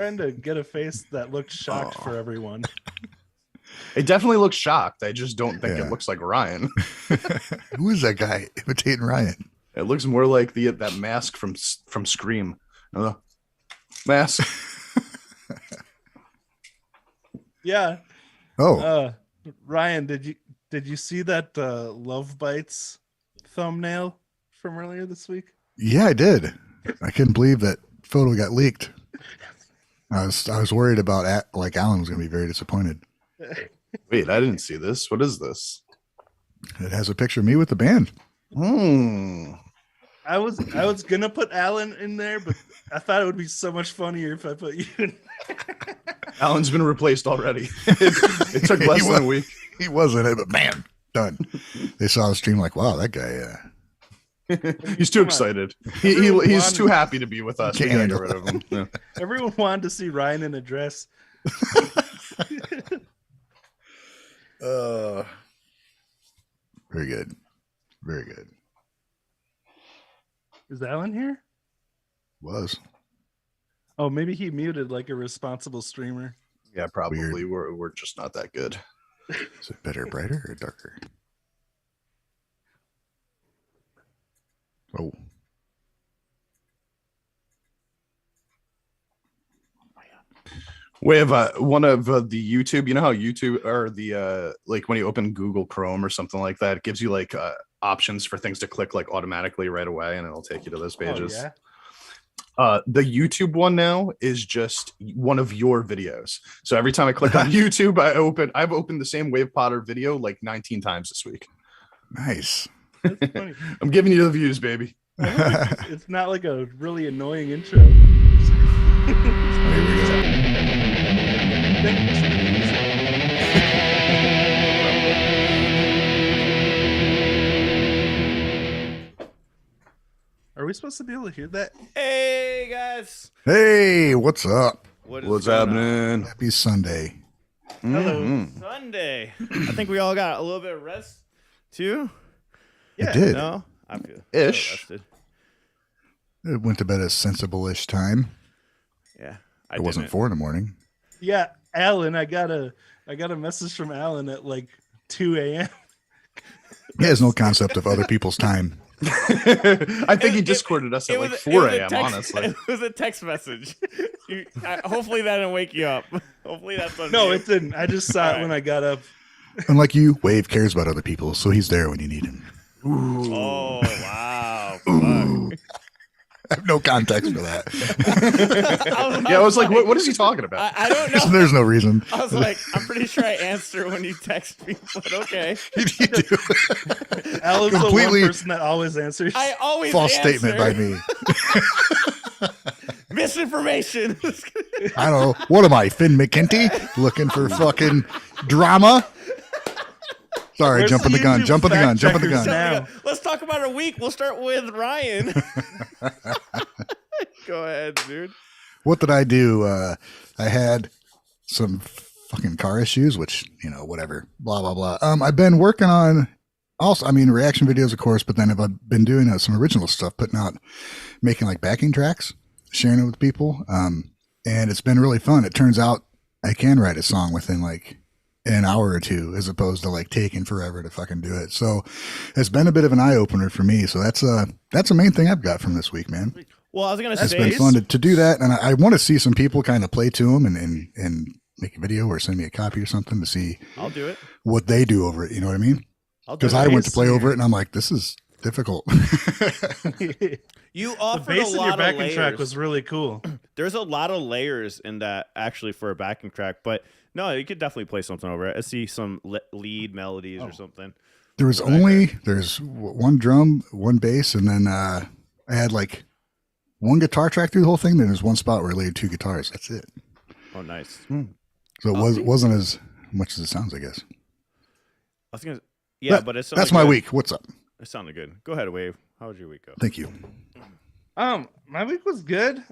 trying to get a face that looked shocked for everyone. It definitely looks shocked. I just don't think it looks like Ryan. Who is that guy imitating Ryan? It looks more like that mask from Scream. Mask. Yeah. Oh. Ryan, did you see that Lovebites thumbnail from earlier this week? Yeah, I did. I couldn't believe that photo got leaked. I was worried about Alan was going to be very disappointed. Wait, I didn't see this. What is this? It has a picture of me with the band. I was gonna put Alan in there, but I thought it would be so much funnier if I put you in. Alan's been replaced already. It took less than a week. He wasn't it, but man, done. They saw the stream like, wow, that guy. He's too excited. He's too happy to be with us. We gotta get rid of him. Yeah. Everyone wanted to see Ryan in a dress. Very good. Very good. Is Alan here? Was. Oh, maybe he muted like a responsible streamer. Yeah, probably. We're just not that good. Is it better, brighter, or darker? Oh. We have one of the YouTube. You know how YouTube or the like when you open Google Chrome or something like that, it gives you like options for things to click like automatically right away, and it'll take you to those pages. Oh, yeah. The YouTube one now is just one of your videos. So every time I click on YouTube, I've opened the same Wave Potter video like 19 times this week. Nice. That's funny. I'm giving you the views, baby. It's not like a really annoying intro. Here we go. Are we supposed to be able to hear that? Hey guys. Hey, what's up? What's happening? Happy Sunday. Hello. Sunday. I think we all got a little bit of rest too. Yeah, did. No, I feel Ish. rested. It went to bed a sensible-ish time. Yeah, It wasn't 4 a.m. Yeah, Alan, I got a message from Alan at like 2 a.m. He has no concept of other people's time. I think he discorded us at like 4 a.m. honestly, it was a text message. Hopefully that didn't wake you up. Hopefully that's on No, you. it didn't. I just saw it when I got up. Unlike you, Wave cares about other people, so he's there when you need him. Ooh. Oh wow! Ooh. I have no context for that. I was like, what is he talking about? I don't know. There's no reason. I was like, I'm pretty sure I answer when you text me, but okay. You do. Alan's Completely the one person that always answers. I always false answer. statement by me. Misinformation. I don't know. What am I, Finn McKenty? Looking for fucking drama? Sorry, Where's jumping the gun, YouTube jumping the gun, fact jumping the checkers gun. now? Let's talk about our week. We'll start with Ryan. Go ahead, dude. What did I do? I had some fucking car issues, which, whatever, blah, blah, blah. I've been working on reaction videos, of course, but then I've been doing some original stuff, making like backing tracks, sharing it with people. And it's been really fun. It turns out I can write a song within like an hour or two, as opposed to like taking forever to fucking do it. So it's been a bit of an eye opener for me. So that's the main thing I've got from this week, man. Well, I was going to It's say, been fun to do that. And I want to see some people kind of play to them and make a video or send me a copy or something to see I'll do it. what they do over it. You know what I mean? Because I went to play over it and I'm like, this is difficult. You The offered bass a in lot your of backing layers. track was really cool. There's a lot of layers in that actually for a backing track, but no, you could definitely play something over it. I see some lead melodies or something. There's one drum, one bass, and then I had like one guitar track through the whole thing. Then there's one spot where I laid 2 guitars. That's it. Oh, nice. So it wasn't as much as it sounds, I guess. I was gonna, yeah, but it's that's my week. What's up? It sounded good. Go ahead, Wave. How would your week go? Thank you. My week was good.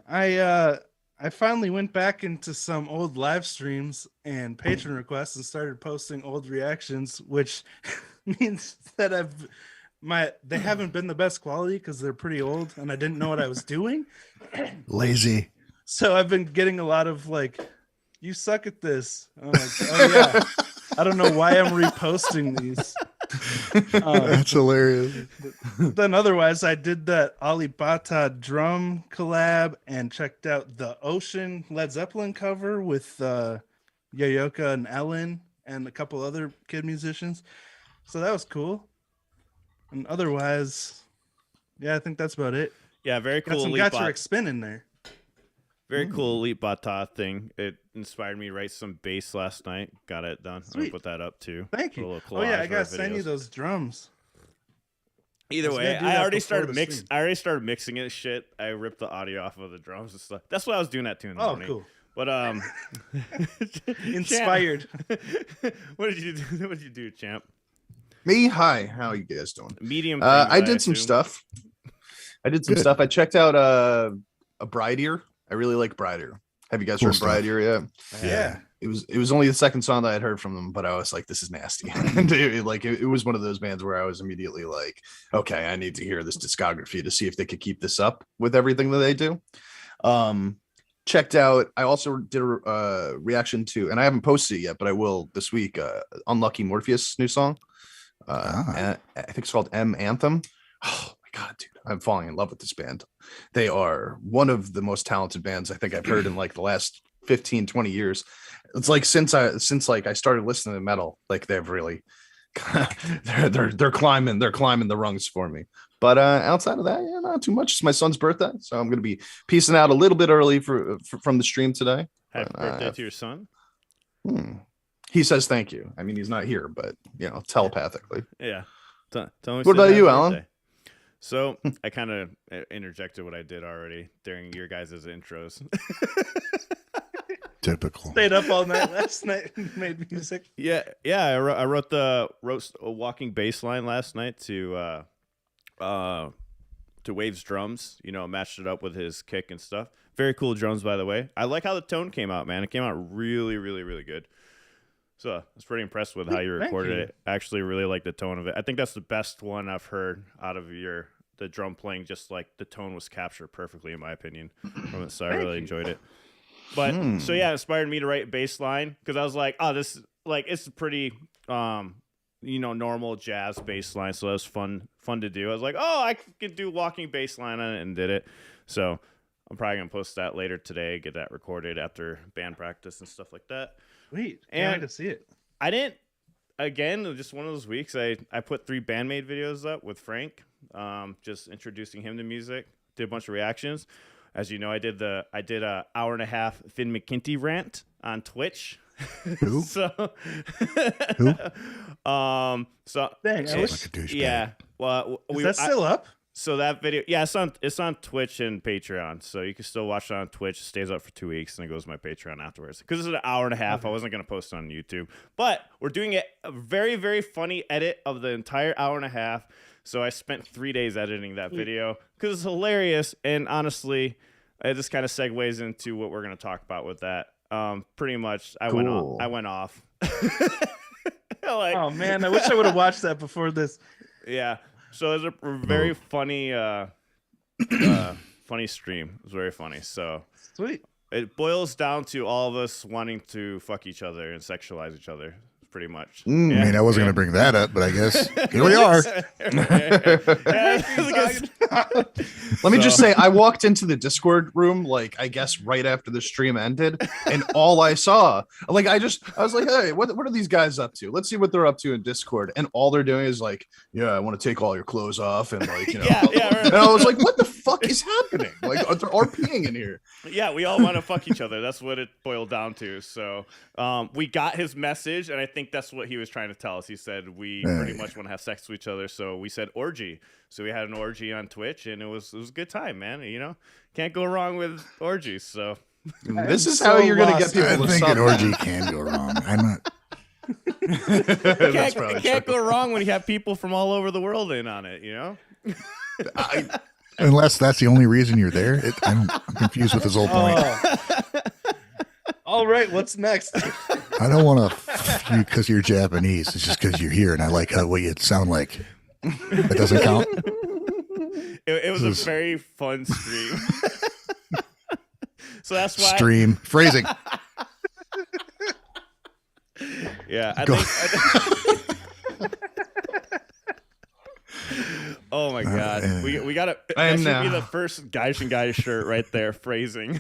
I finally went back into some old live streams and patron requests and started posting old reactions, which means that they haven't been the best quality because they're pretty old and I didn't know what I was doing. Lazy. So I've been getting a lot of like, you suck at this. I'm like, oh yeah. I don't know why I'm reposting these. That's hilarious. Then otherwise, I did that Alibata drum collab and checked out the Ocean Led Zeppelin cover with Yoyoka and Ellen and a couple other kid musicians. So that was cool. And otherwise, yeah, I think that's about it. Yeah, very cool. Got some Elite Gotcha spin in there. Very cool Elite Bata thing. It inspired me to write some bass last night. Got it done. I'm gonna put that up too. Thank Put a you. little Oh yeah, collage I of gotta our send you videos. those drums. Either I was way, gonna do I that already before started the stream. I already started mixing it. Shit, I ripped the audio off of the drums and stuff. That's what I was doing at 2 in the morning. Cool. But Inspired. What did you do? What did you do, champ? Me, hi. How are you guys doing? Medium. I did some stuff. Good. I checked out a Bride Ear. I really like Bride Ear. Have you guys Cool heard Bride Ear yet? Yeah. It was only the second song that I'd heard from them, but I was like, this is nasty. And it was one of those bands where I was immediately like, okay, I need to hear this discography to see if they could keep this up with everything that they do. Checked out. I also did a reaction to, and I haven't posted it yet, but I will this week. Unlucky Morpheus new song. I think it's called M Anthem. Oh my god, dude, I'm falling in love with this band. They are one of the most talented bands I think I've heard in like the last 15, 20 years. It's like since I started listening to metal, like they've really they're climbing the rungs for me. But outside of that, yeah, not too much. It's my son's birthday, so I'm gonna be peacing out a little bit early from the stream today. Happy birthday to your son. He says thank you. I mean, he's not here, but telepathically. Yeah. Tell me What about you, Alan? So I kind of interjected what I did already during your guys' intros. Typical. Stayed up all night last night and made music. Yeah. I wrote a walking bass line last night to Wave's drums. Matched it up with his kick and stuff. Very cool drums, by the way. I like how the tone came out, man. It came out really, really, really good. So I was pretty impressed with how you recorded it. I actually really like the tone of it. I think that's the best one I've heard out of the drum playing. Just like the tone was captured perfectly, in my opinion, from it. So I really enjoyed it. But so yeah, it inspired me to write bass line because I was like, oh, this it's a pretty normal jazz bass line. So that was fun to do. I was like, oh, I could do walking bass line on it, and did it. So I'm probably gonna post that later today. Get that recorded after band practice and stuff like that. Sweet. And Can't wait to see it. I didn't. Again, just one of those weeks. I put 3 Band-Maid videos up with Frank, just introducing him to music. Did a bunch of reactions. As you know, I did a hour and a half Finn McKinty rant on Twitch. Who? So, Who? Dang, I Sounds wish, like a douchebag. yeah. Well, is that still up? So that video, yeah, it's on Twitch and Patreon, so you can still watch it on Twitch. It stays up for 2 weeks, and it goes to my Patreon afterwards. Because it's an hour and a half, I wasn't gonna post it on YouTube, but we're doing a very, very funny edit of the entire hour and a half. So I spent 3 days editing that video because it's hilarious, and honestly, it just kind of segues into what we're gonna talk about with that. Pretty much, I went off. Oh man, I wish I would have watched that before this. Yeah. So it was a very funny, funny stream. It was very funny. So Sweet. it boils down to all of us wanting to fuck each other and sexualize each other, pretty much. I mean, I wasn't going to bring that up, but I guess here we are. Let me just say, I walked into the Discord room, I guess right after the stream ended, and all I saw, I was like, hey, what are these guys up to? Let's see what they're up to in Discord. And all they're doing is like, yeah, I want to take all your clothes off. And right. And I was like, what the fuck is happening? Like, they're RPing in here. Yeah, we all want to fuck each other. That's what it boiled down to. So we got his message, and I think that's what he was trying to tell us. He said we pretty much want to have sex with each other. So we said orgy. So we had an orgy on Twitch, and it was a good time, man. Can't go wrong with orgies. So this is how you're going to get people I to think sub. an orgy can go wrong. I'm not. it can't go wrong when you have people from all over the world in on it, Unless that's the only reason you're there. I'm confused with his whole point. All right, what's next? I don't want to f you because you're Japanese. It's just because you're here and I like what you sound like. That doesn't count. It was a very fun stream. So that's why stream phrasing. Yeah, I think oh my god, we gotta. That should be the first Guys and Guys shirt right there. Phrasing,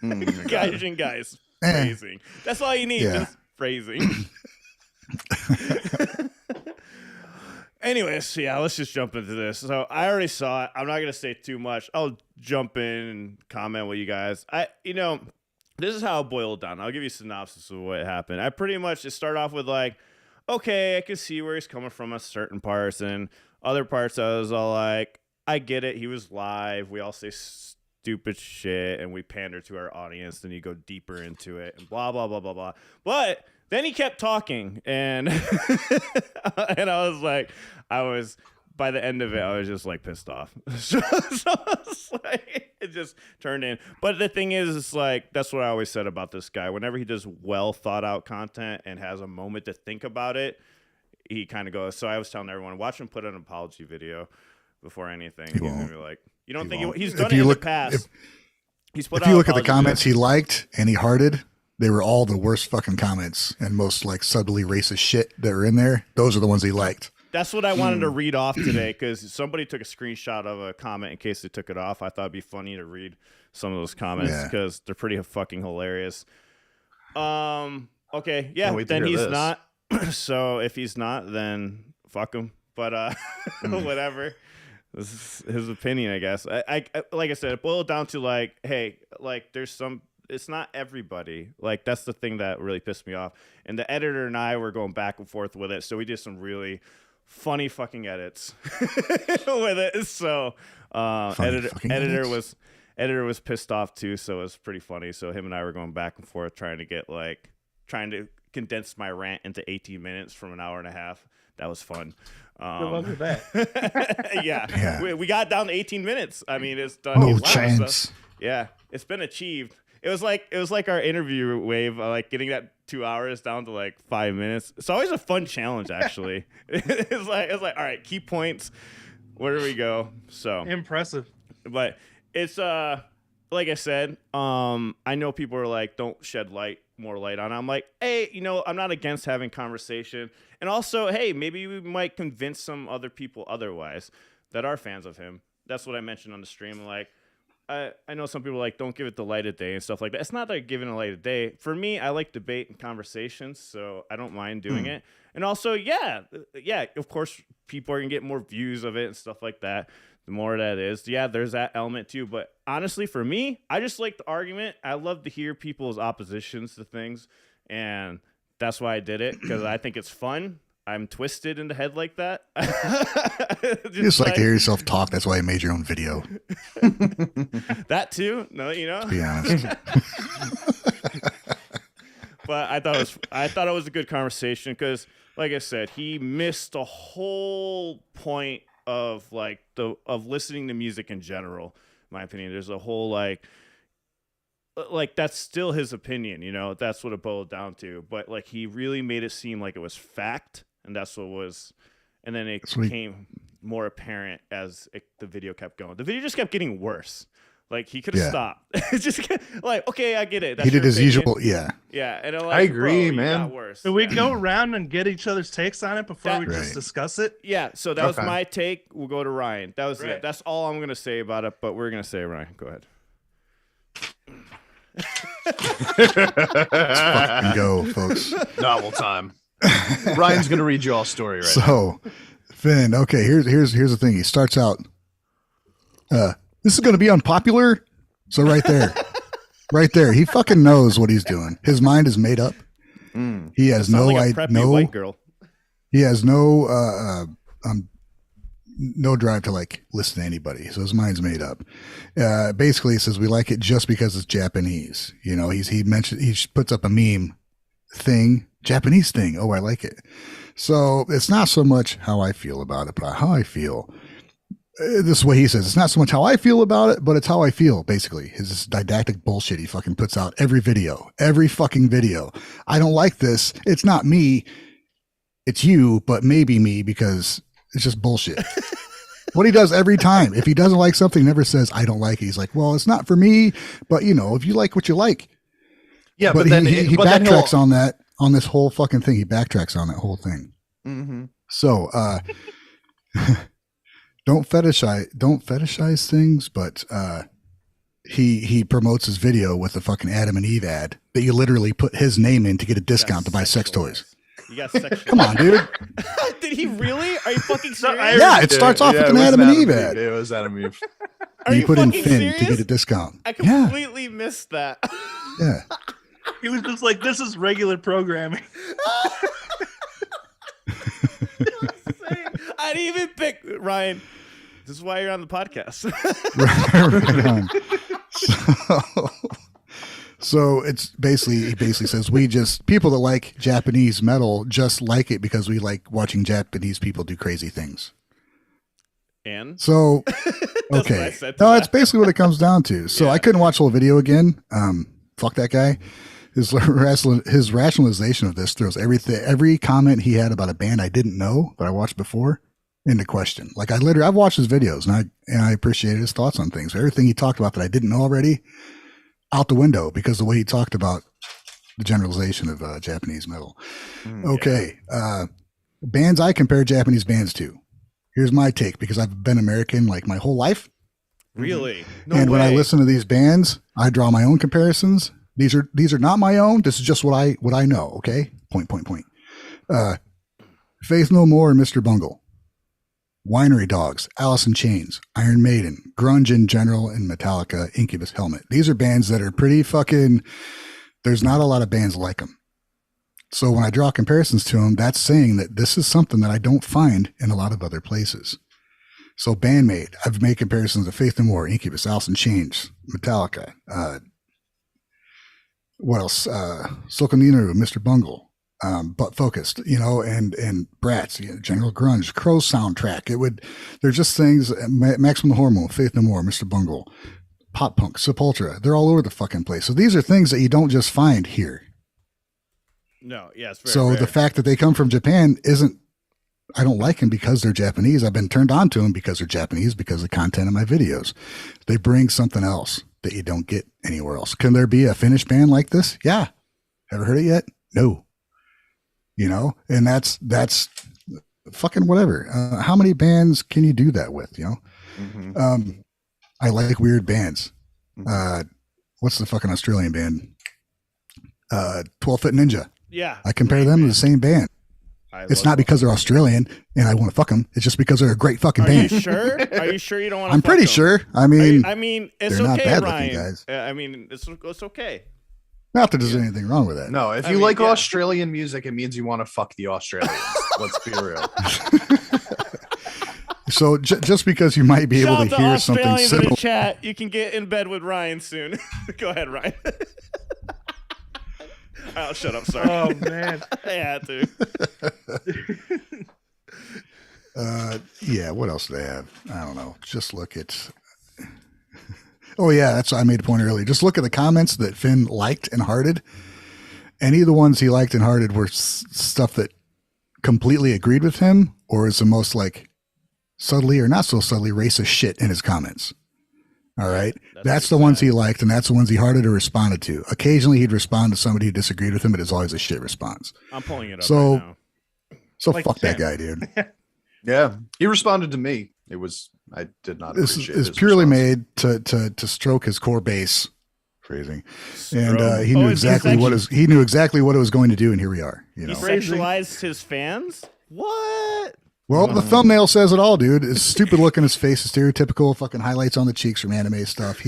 Guys and Guys phrasing. That's all you need. Just phrasing. Anyways, yeah, let's just jump into this. So I already saw it. I'm not gonna say too much. I'll jump in and comment with you guys. This is how it boiled down. I'll give you a synopsis of what happened. I pretty much just start off with like, okay, I can see where he's coming from on certain parts, and other parts I was all like, I get it. He was live. We all say stupid shit, and we pander to our audience. Then you go deeper into it, and blah blah blah blah blah. But then he kept talking, and and I was like, by the end of it, I was just like pissed off. so it's like, it just turned in. But the thing is, it's like, that's what I always said about this guy. Whenever he does well thought out content and has a moment to think about it, he kind of goes. So I was telling everyone, watch him put an apology video before anything. He's gonna be like, you don't think he's done it in the past? If you look at the comments he liked and he hearted, they were all the worst fucking comments and most like subtly racist shit that were in there. Those are the ones he liked. That's what I wanted to read off today, because somebody took a screenshot of a comment in case they took it off. I thought it'd be funny to read some of those comments because they're pretty fucking hilarious. Okay, yeah, then he's not. So if he's not, then fuck him. But whatever. This is his opinion, I guess. I like I said, it boiled down to like, hey, like there's some. It's not everybody. Like that's the thing that really pissed me off. And the editor and I were going back and forth with it, so we did some really funny fucking edits with it. So editor was pissed off too, so it was pretty funny. So him and I were going back and forth trying to condense my rant into 18 minutes from an hour and a half. That was fun. Good luck with that. Yeah. We got down to 18 minutes. I mean, it's done. No chance. Yeah, it's been achieved. It was like our interview wave, like getting that 2 hours down to like 5 minutes. It's always a fun challenge, actually. it's like all right, key points. Where do we go? So impressive. But it's like I said, I know people are like, don't shed more light on it. I'm like, hey, I'm not against having conversation, and also, hey, maybe we might convince some other people otherwise that are fans of him. That's what I mentioned on the stream. Like, I know some people like don't give it the light of day and stuff like that. It's not like giving a light of day. For me, I like debate and conversations, so I don't mind doing it. And also, yeah, of course, people are gonna get more views of it and stuff like that. The more that is, there's that element too. But honestly, for me, I just like the argument. I love to hear people's oppositions to things, and that's why I did it, because I think it's fun. I'm twisted in the head like that. You just like to hear yourself talk. That's why I made your own video. That too? No, To be honest. But I thought it was a good conversation, because, like I said, he missed the whole point of like of listening to music in general. In my opinion, there's a whole like that's still his opinion. That's what it boiled down to. But like he really made it seem like it was fact. And that's what was, and then it became more apparent as the video kept going. The video just kept getting worse. Like he could have stopped. It just kept, like, okay, I get it. That's he did his usual, Yeah, and I agree, man. Got worse. Did we go around and get each other's takes on it before we just discuss it? Yeah. So that was my take. We'll go to Ryan. That was it. That's all I'm gonna say about it. But we're gonna say Ryan. Go ahead. Let's fucking go, folks. Novel time. Ryan's gonna read you all story right now. So, Finn, okay, here's the thing. He starts out. This is gonna be unpopular. So right there, he fucking knows what he's doing. His mind is made up. He has no white girl. He has no drive to like listen to anybody. So his mind's made up. Basically, he says we like it just because it's Japanese. He puts up a meme thing. Japanese thing. Oh, I like it. So it's not so much how I feel about it, but how I feel. This is what he says. It's not so much how I feel about it, but it's how I feel, basically. His didactic bullshit he fucking puts out every fucking video. I don't like this. It's not me. It's you, but maybe me, because it's just bullshit. What he does every time. If he doesn't like something, he never says, I don't like it. He's like, well, it's not for me, but if you like what you like. Yeah, but then he backtracks on that, on this whole fucking thing. He backtracks on that whole thing. Mm-hmm. So, don't fetishize things, but he promotes his video with a fucking Adam and Eve ad that you literally put his name in to get a discount to buy sex toys. You got sexual. Come on, dude. Did he really? Are you fucking serious? Yeah, it starts off with an Adam and Eve ad. It was Adam and Eve. Are you put in fucking Finn serious? to get a discount. I completely missed that. Yeah. He was just like, this is regular programming. I didn't even pick Ryan. This is why you're on the podcast. Right on. So it's he basically says people that like Japanese metal just like it because we like watching Japanese people do crazy things. And so, okay, no, it's basically what it comes down to. So I couldn't watch the whole video again. Fuck that guy. His rationalization of this throws every comment he had about a band I didn't know that I watched before into question. Like I've watched his videos and I appreciated his thoughts on things. Everything he talked about that I didn't know already, out the window because the way he talked about the generalization of Japanese metal. Okay. Bands I compare Japanese bands to. Here's my take because I've been American like my whole life. Really? No when I listen to these bands, I draw my own comparisons. These are not my own. This is just what I know. Okay. Point. Faith No More and Mr. Bungle. Winery Dogs, Alice in Chains, Iron Maiden, grunge in general, and Metallica, Incubus, Helmet. These are bands that are pretty fucking, there's not a lot of bands like them. So when I draw comparisons to them, that's saying that this is something that I don't find in a lot of other places. So Band-Maid, I've made comparisons to Faith No More, Incubus, Alice in Chains, Metallica. What else? Silkonino, Mr. Bungle. Butt focused, and Brats, General Grunge, Crow soundtrack. They're just things, Maximum Hormone, Faith No More, Mr. Bungle, Pop Punk, Sepultura. They're all over the fucking place. So these are things that you don't just find here. No, yes. Yeah, so rare. The fact that they come from Japan I don't like them because they're Japanese. I've been turned on to them because they're Japanese, because of the content of my videos. They bring something else that you don't get anywhere else. Can there be a Finnish band like this? Yeah. Ever heard it yet? No. And that's fucking whatever. How many bands can you do that with? Mm-hmm. I like weird bands. What's the fucking Australian band? 12-Foot Ninja. Yeah. I compare them to the same band. It's not because they're Australian and I want to fuck them. It's just because they're a great fucking band. Are you sure? Are you sure you don't want to? I'm pretty sure. I mean, it's they're okay, not bad Ryan. looking guys. I mean, it's okay. Not that there's anything wrong with that. No, if you like Australian music, it means you want to fuck the Australians. Let's be real. So just because you might be able to hear something similar in the chat, you can get in bed with Ryan soon. Go ahead, Ryan. Oh, shut up. Sorry. Oh man, I had to. Yeah. What else do they have? I don't know. Just look at. Oh yeah, I made a point earlier. Just look at the comments that Finn liked and hearted. Any of the ones he liked and hearted were stuff that completely agreed with him, or is the most like subtly or not so subtly racist shit in his comments. All right. That's the ones he liked, and that's the ones he hearted or responded to. Occasionally he'd respond to somebody who disagreed with him, but it's always a shit response. I'm pulling it up right now. So like fuck that guy, dude. Yeah. He responded to me. I did not This appreciate is his purely response. made to stroke his core bass. Phrasing. And he knew exactly what it was going to do, and here we are. He sexualized his fans? What? Well, the thumbnail says it all, dude. It's stupid look in his face, stereotypical fucking highlights on the cheeks from anime stuff.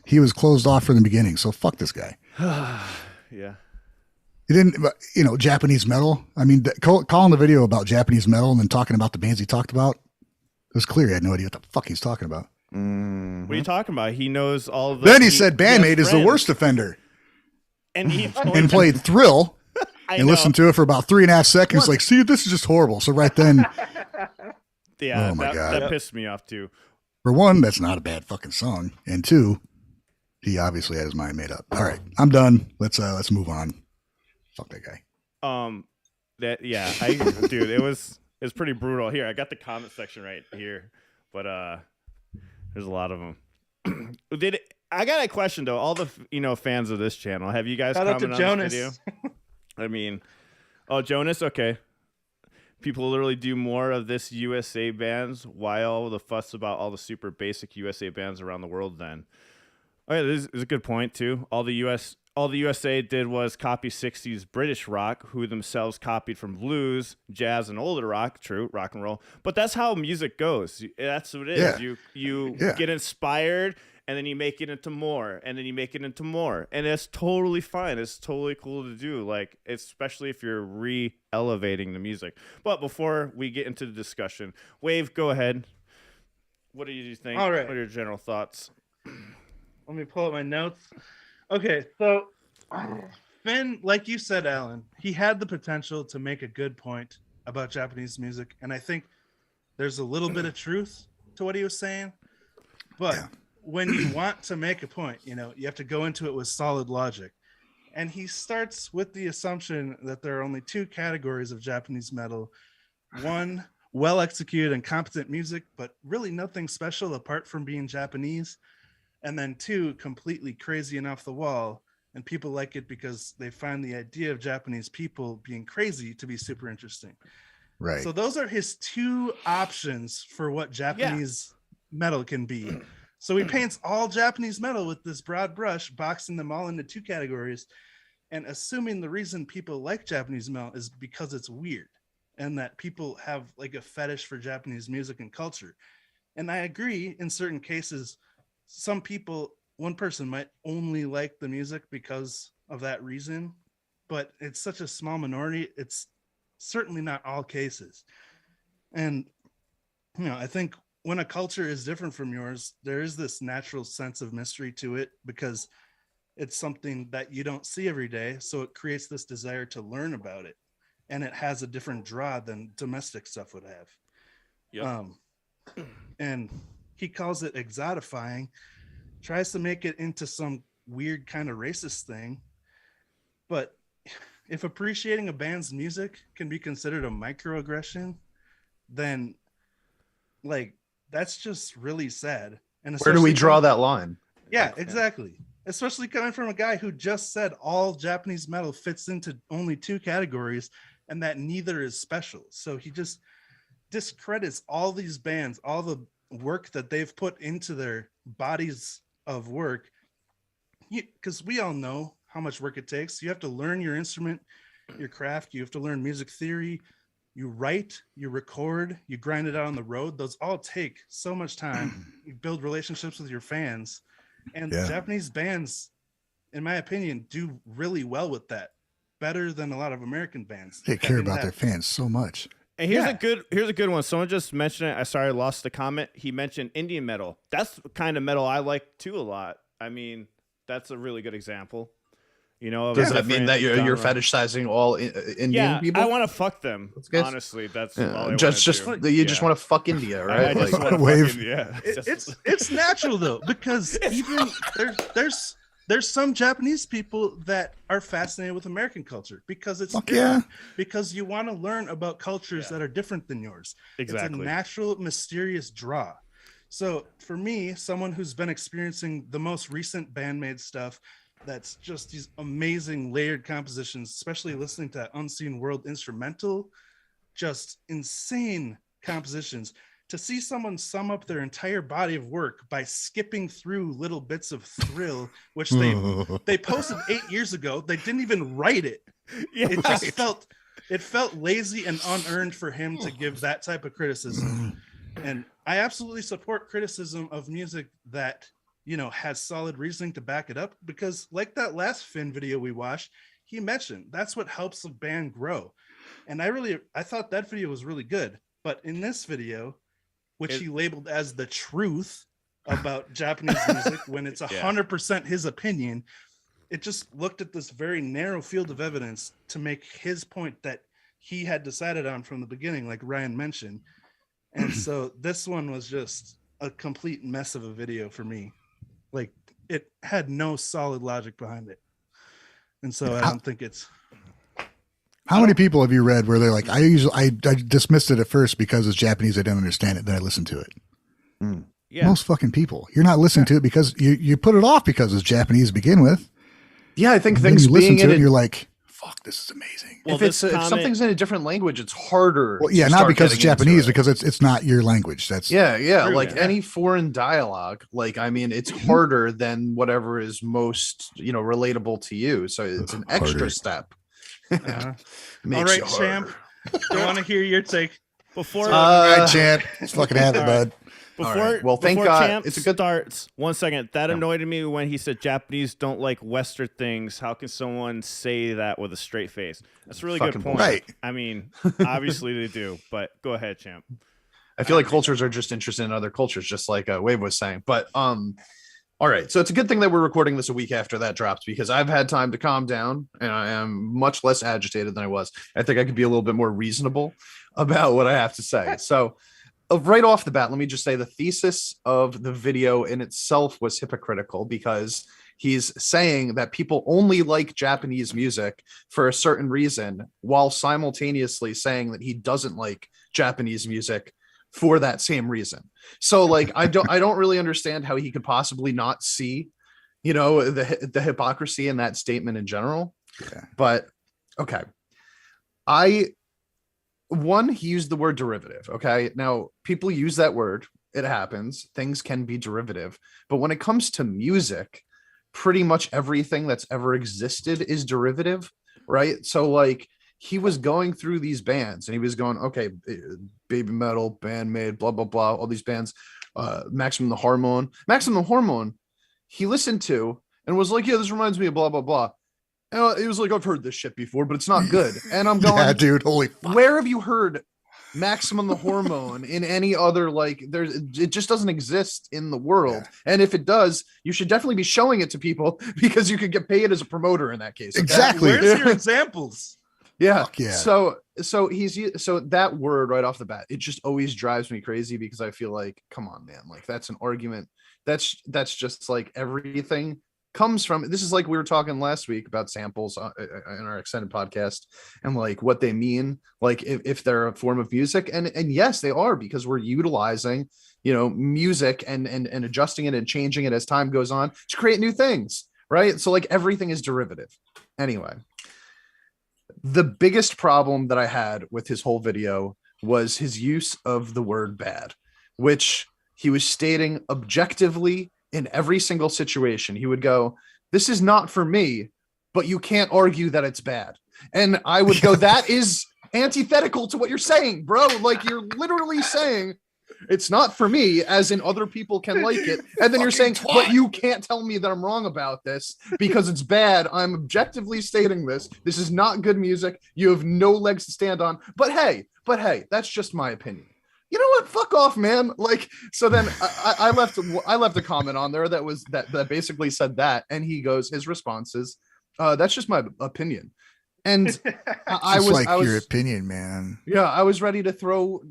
He was closed off from the beginning, so fuck this guy. Yeah. He didn't, Japanese metal. I mean, calling the video about Japanese metal and then talking about the bands he talked about, it was clear he had no idea what the fuck he's talking about. Mm-hmm. What are you talking about? He knows all of the... Then he said Band-Maid is the worst offender. And he played Thrill and listened to it for about 3.5 seconds. Like, see, this is just horrible. So right then... Yeah, oh my God. That pissed me off too. For one, that's not a bad fucking song. And two, he obviously had his mind made up. All right, I'm done. Let's move on. Fuck that guy. Dude, it was... It's pretty brutal. Here, I got the comment section right here, but there's a lot of them. I got a question though? All the fans of this channel, have you guys commented on this video? I mean, oh, Jonas, okay. People literally do more of this USA bands. Why all the fuss about all the super basic USA bands around the world then? Okay, this is a good point too. All the USA did was copy 60s British rock, who themselves copied from blues, jazz, and older rock. True, rock and roll. But that's how music goes. That's what it is. Yeah. You get inspired, and then you make it into more, and then you make it into more, and it's totally fine. It's totally cool to do, like, especially if you're re-elevating the music. But before we get into the discussion, Wave, go ahead. What do you think? All right. What are your general thoughts? Let me pull up my notes. Okay, so Finn, like you said, Alan, he had the potential to make a good point about Japanese music, and I think there's a little bit of truth to what he was saying. But when you want to make a point, you have to go into it with solid logic. And he starts with the assumption that there are only two categories of Japanese metal. One, well executed and competent music, but really nothing special apart from being Japanese. And then two, completely crazy and off the wall. And people like it because they find the idea of Japanese people being crazy to be super interesting. Right. So those are his two options for what Japanese metal can be. So he paints all Japanese metal with this broad brush, boxing them all into two categories, and assuming the reason people like Japanese metal is because it's weird and that people have like a fetish for Japanese music and culture. And I agree, in certain cases, some people, one person might only like the music because of that reason, but it's such a small minority. It's certainly not all cases. And, I think when a culture is different from yours, there is this natural sense of mystery to it because it's something that you don't see every day. So it creates this desire to learn about it. And it has a different draw than domestic stuff would have. Yep. And he calls it exotifying, tries to make it into some weird kind of racist thing. But if appreciating a band's music can be considered a microaggression, then that's just really sad. And where do we draw that line? Yeah, exactly. Especially coming from a guy who just said all Japanese metal fits into only two categories and that neither is special. So he just discredits all these bands, all the work that they've put into their bodies of work. Because we all know how much work it takes. You have to learn your instrument, your craft. You have to learn music theory. You write, you record, you grind it out on the road. Those all take so much time. You build relationships with your fans. And Japanese bands, in my opinion, do really well with that. Better than a lot of American bands. They care about their fans so much. And here's a good one. Someone just mentioned it. I lost the comment. He mentioned Indian metal. That's the kind of metal I like too a lot. I mean, that's a really good example. Does that mean that you're fetishizing all Indian people? I want to fuck them. Honestly, that's all I just want to fuck India, right? I just want to wave. It's natural though, because even there's some Japanese people that are fascinated with American culture because it's because you want to learn about cultures that are different than yours. Exactly. It's a natural, mysterious draw. So for me, someone who's been experiencing the most recent Band-Maid stuff, that's just these amazing layered compositions, especially listening to that Unseen World instrumental, just insane compositions. To see someone sum up their entire body of work by skipping through little bits of thrill, which they posted 8 years ago. They didn't even write it. It just felt lazy and unearned for him to give that type of criticism. And I absolutely support criticism of music that has solid reasoning to back it up, because like that last Finn video we watched, he mentioned that's what helps a band grow. And I thought that video was really good. But in this video, which he labeled as the truth about Japanese music, when it's 100% his opinion, it just looked at this very narrow field of evidence to make his point that he had decided on from the beginning, like Ryan mentioned. And so this one was just a complete mess of a video for me. Like, it had no solid logic behind it. And so I don't think it's... How many people have you read where they're like, I dismissed it at first because it's Japanese, I didn't understand it, then I listened to it. Yeah. Most fucking people. You're not listening to it because you put it off because it's Japanese to begin with. Yeah, I think And things then you listen being to in it a, and you're like, fuck, this is amazing. Well, if something's in a different language, it's harder. Well, yeah, to not start because it's getting into Japanese, it. because it's not your language. That's Yeah, True, like yeah. any foreign dialogue, like I mean, it's harder than whatever is most, relatable to you. So it's an extra Harder. step. Uh-huh. Makes All right, you champ. harder. I want to hear your take. Before all right, champ. Let's fucking have it, all right. bud. Before, All right. Well, thank before God. Champ It's a good- starts. 1 second. That Yeah. annoyed me when he said Japanese don't like Western things. How can someone say that with a straight face? That's a really good Fucking point. bullshit. Right. I mean, obviously they do, but go ahead, Champ. I feel like cultures are just interested in other cultures, just like Wave was saying. But all right. So it's a good thing that we're recording this a week after that drops because I've had time to calm down and I am much less agitated than I was. I think I could be a little bit more reasonable about what I have to say. So right off the bat, let me just say the thesis of the video in itself was hypocritical because he's saying that people only like Japanese music for a certain reason while simultaneously saying that he doesn't like Japanese music for that same reason. So like I don't really understand how he could possibly not see, the hypocrisy in that statement in general. Yeah. But okay. He used the word derivative. Okay. Now people use that word. It happens. Things can be derivative. But when it comes to music, pretty much everything that's ever existed is derivative. Right. So like he was going through these bands and he was going, okay, Babymetal, Band-Maid, blah, blah, blah, all these bands, Maximum the Hormone, he listened to and was like, yeah, this reminds me of blah, blah, blah. And it was like, I've heard this shit before, but it's not good. And I'm going, Yeah, dude, holy fuck. Where have you heard Maximum the Hormone in any other, it just doesn't exist in the world. Yeah. And if it does, you should definitely be showing it to people because you could get paid as a promoter in that case. Okay? Exactly. Where's your examples? Yeah. Fuck yeah. So that word right off the bat, it just always drives me crazy because I feel like, come on, man, like that's an argument. That's just like everything comes from. This is like we were talking last week about samples in our extended podcast and like what they mean, like if they're a form of music, and yes, they are, because we're utilizing music and adjusting it and changing it as time goes on to create new things, right? So like everything is derivative. Anyway. The biggest problem that I had with his whole video was his use of the word bad, which he was stating objectively in every single situation. He would go, this is not for me, but you can't argue that it's bad. And I would go, that is antithetical to what you're saying, bro. Like you're literally saying it's not for me, as in other people can like it. And then you're saying, but you can't tell me that I'm wrong about this because it's bad. I'm objectively stating this. This is not good music. You have no legs to stand on. But hey, that's just my opinion. You know what? Fuck off, man. Like, so then I left a comment on there that basically said that. And he goes, his response is, that's just my opinion. And I was your opinion, man. Yeah, I was ready to throw,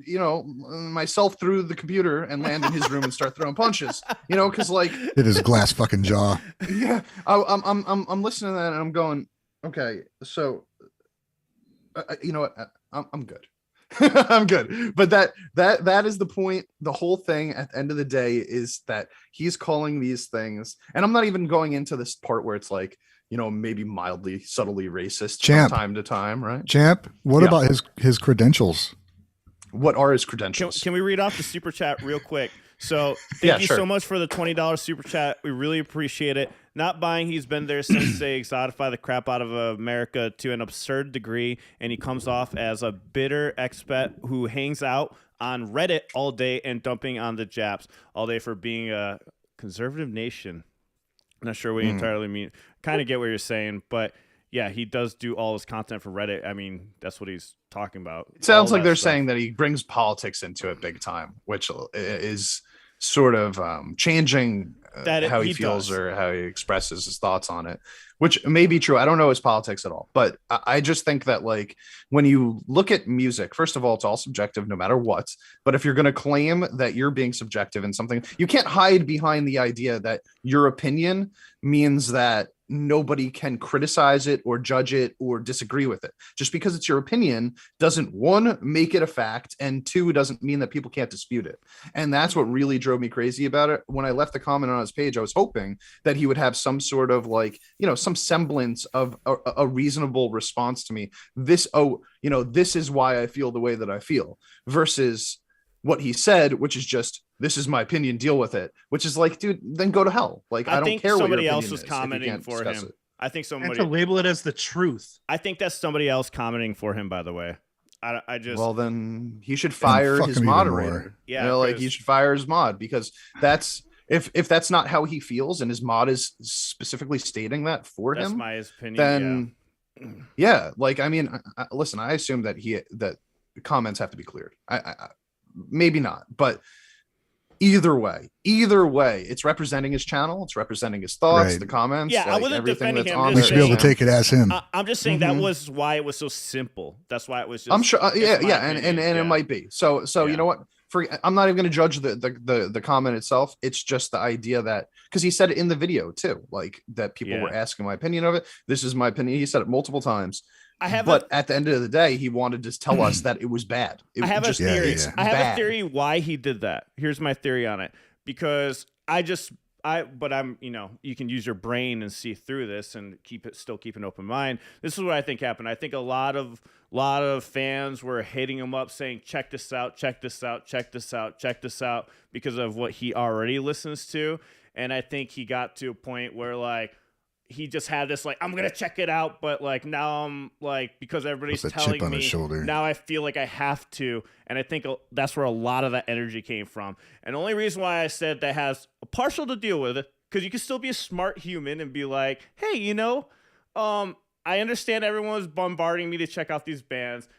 myself through the computer and land in his room and start throwing punches, because like Hit his glass fucking jaw. Yeah, I'm listening to that and I'm going, okay, so you know what, I'm good. I'm good. But that is the point. The whole thing at the end of the day is that he's calling these things, and I'm not even going into this part where it's like, maybe mildly, subtly racist Champ. from time to time, right? Champ, what Yeah. about his credentials? What are his credentials? Can we read off the super chat real quick? So thank you sure. so much for the $20 super chat. We really appreciate it. Not buying, he's been there since they exotify the crap out of America to an absurd degree, and he comes off as a bitter expat who hangs out on Reddit all day and dumping on the Japs all day for being a conservative nation. I'm not sure what you entirely mean. Kind of get what you're saying, but yeah, he does do all his content for Reddit. I mean, that's what he's talking about. It sounds All like that they're stuff. saying that he brings politics into it big time, which is sort of changing That how he he feels does. or how he expresses his thoughts on it, which may be true. I don't know his politics at all, but I just think that like when you look at music, first of all, it's all subjective no matter what. But if you're going to claim that you're being subjective in something, you can't hide behind the idea that your opinion means that nobody can criticize it or judge it or disagree with it. Just because it's your opinion doesn't, one, make it a fact, and two, doesn't mean that people can't dispute it. And that's what really drove me crazy about it. When I left the comment on his page, I was hoping that he would have some sort of like, you know, some semblance of a reasonable response to me. This is why I feel the way that I feel, versus what he said, which is just, this is my opinion, deal with it, which is like, dude, then go to hell. Like, I don't care what somebody your else opinion was is commenting for him. it. I think somebody to label it as the truth. I think that's somebody else commenting for him, by the way. I just, well, then he should fire his moderator. Yeah, you know, like he should fire his mod, because that's, if that's not how he feels and his mod is specifically stating that for that's him, my opinion. Then yeah, like, I mean, listen, I assume that that comments have to be cleared. I maybe not, but either way, it's representing his channel, it's representing his thoughts, Right. the comments. Yeah, like, I wasn't everything defending that's him, on We just should be able to saying- take it as him. I'm just saying that was why it was so simple. That's why it was just. I'm sure. Yeah, my yeah, opinion, and it might be. So Yeah. you know what? I'm not even going to judge the comment itself. It's just the idea that, because he said it in the video too, like that people were asking my opinion of it. This is my opinion. He said it multiple times. But at the end of the day, he wanted to tell us that it was bad. I have a theory. yeah. I have a theory why he did that. Here's my theory on it. Because but I'm, you know, you can use your brain and see through this and still keep an open mind. This is what I think happened. I think a lot of fans were hitting him up saying, check this out, check this out, check this out, check this out, because of what he already listens to. And I think he got to a point where like, he just had this like, I'm gonna check it out, but like now I'm like, because everybody's telling on me, his shoulder. now I feel like I have to, and I think that's where a lot of that energy came from. And the only reason why I said that has a partial to deal with it, because you can still be a smart human and be like, hey, you know, I understand everyone's bombarding me to check out these bands.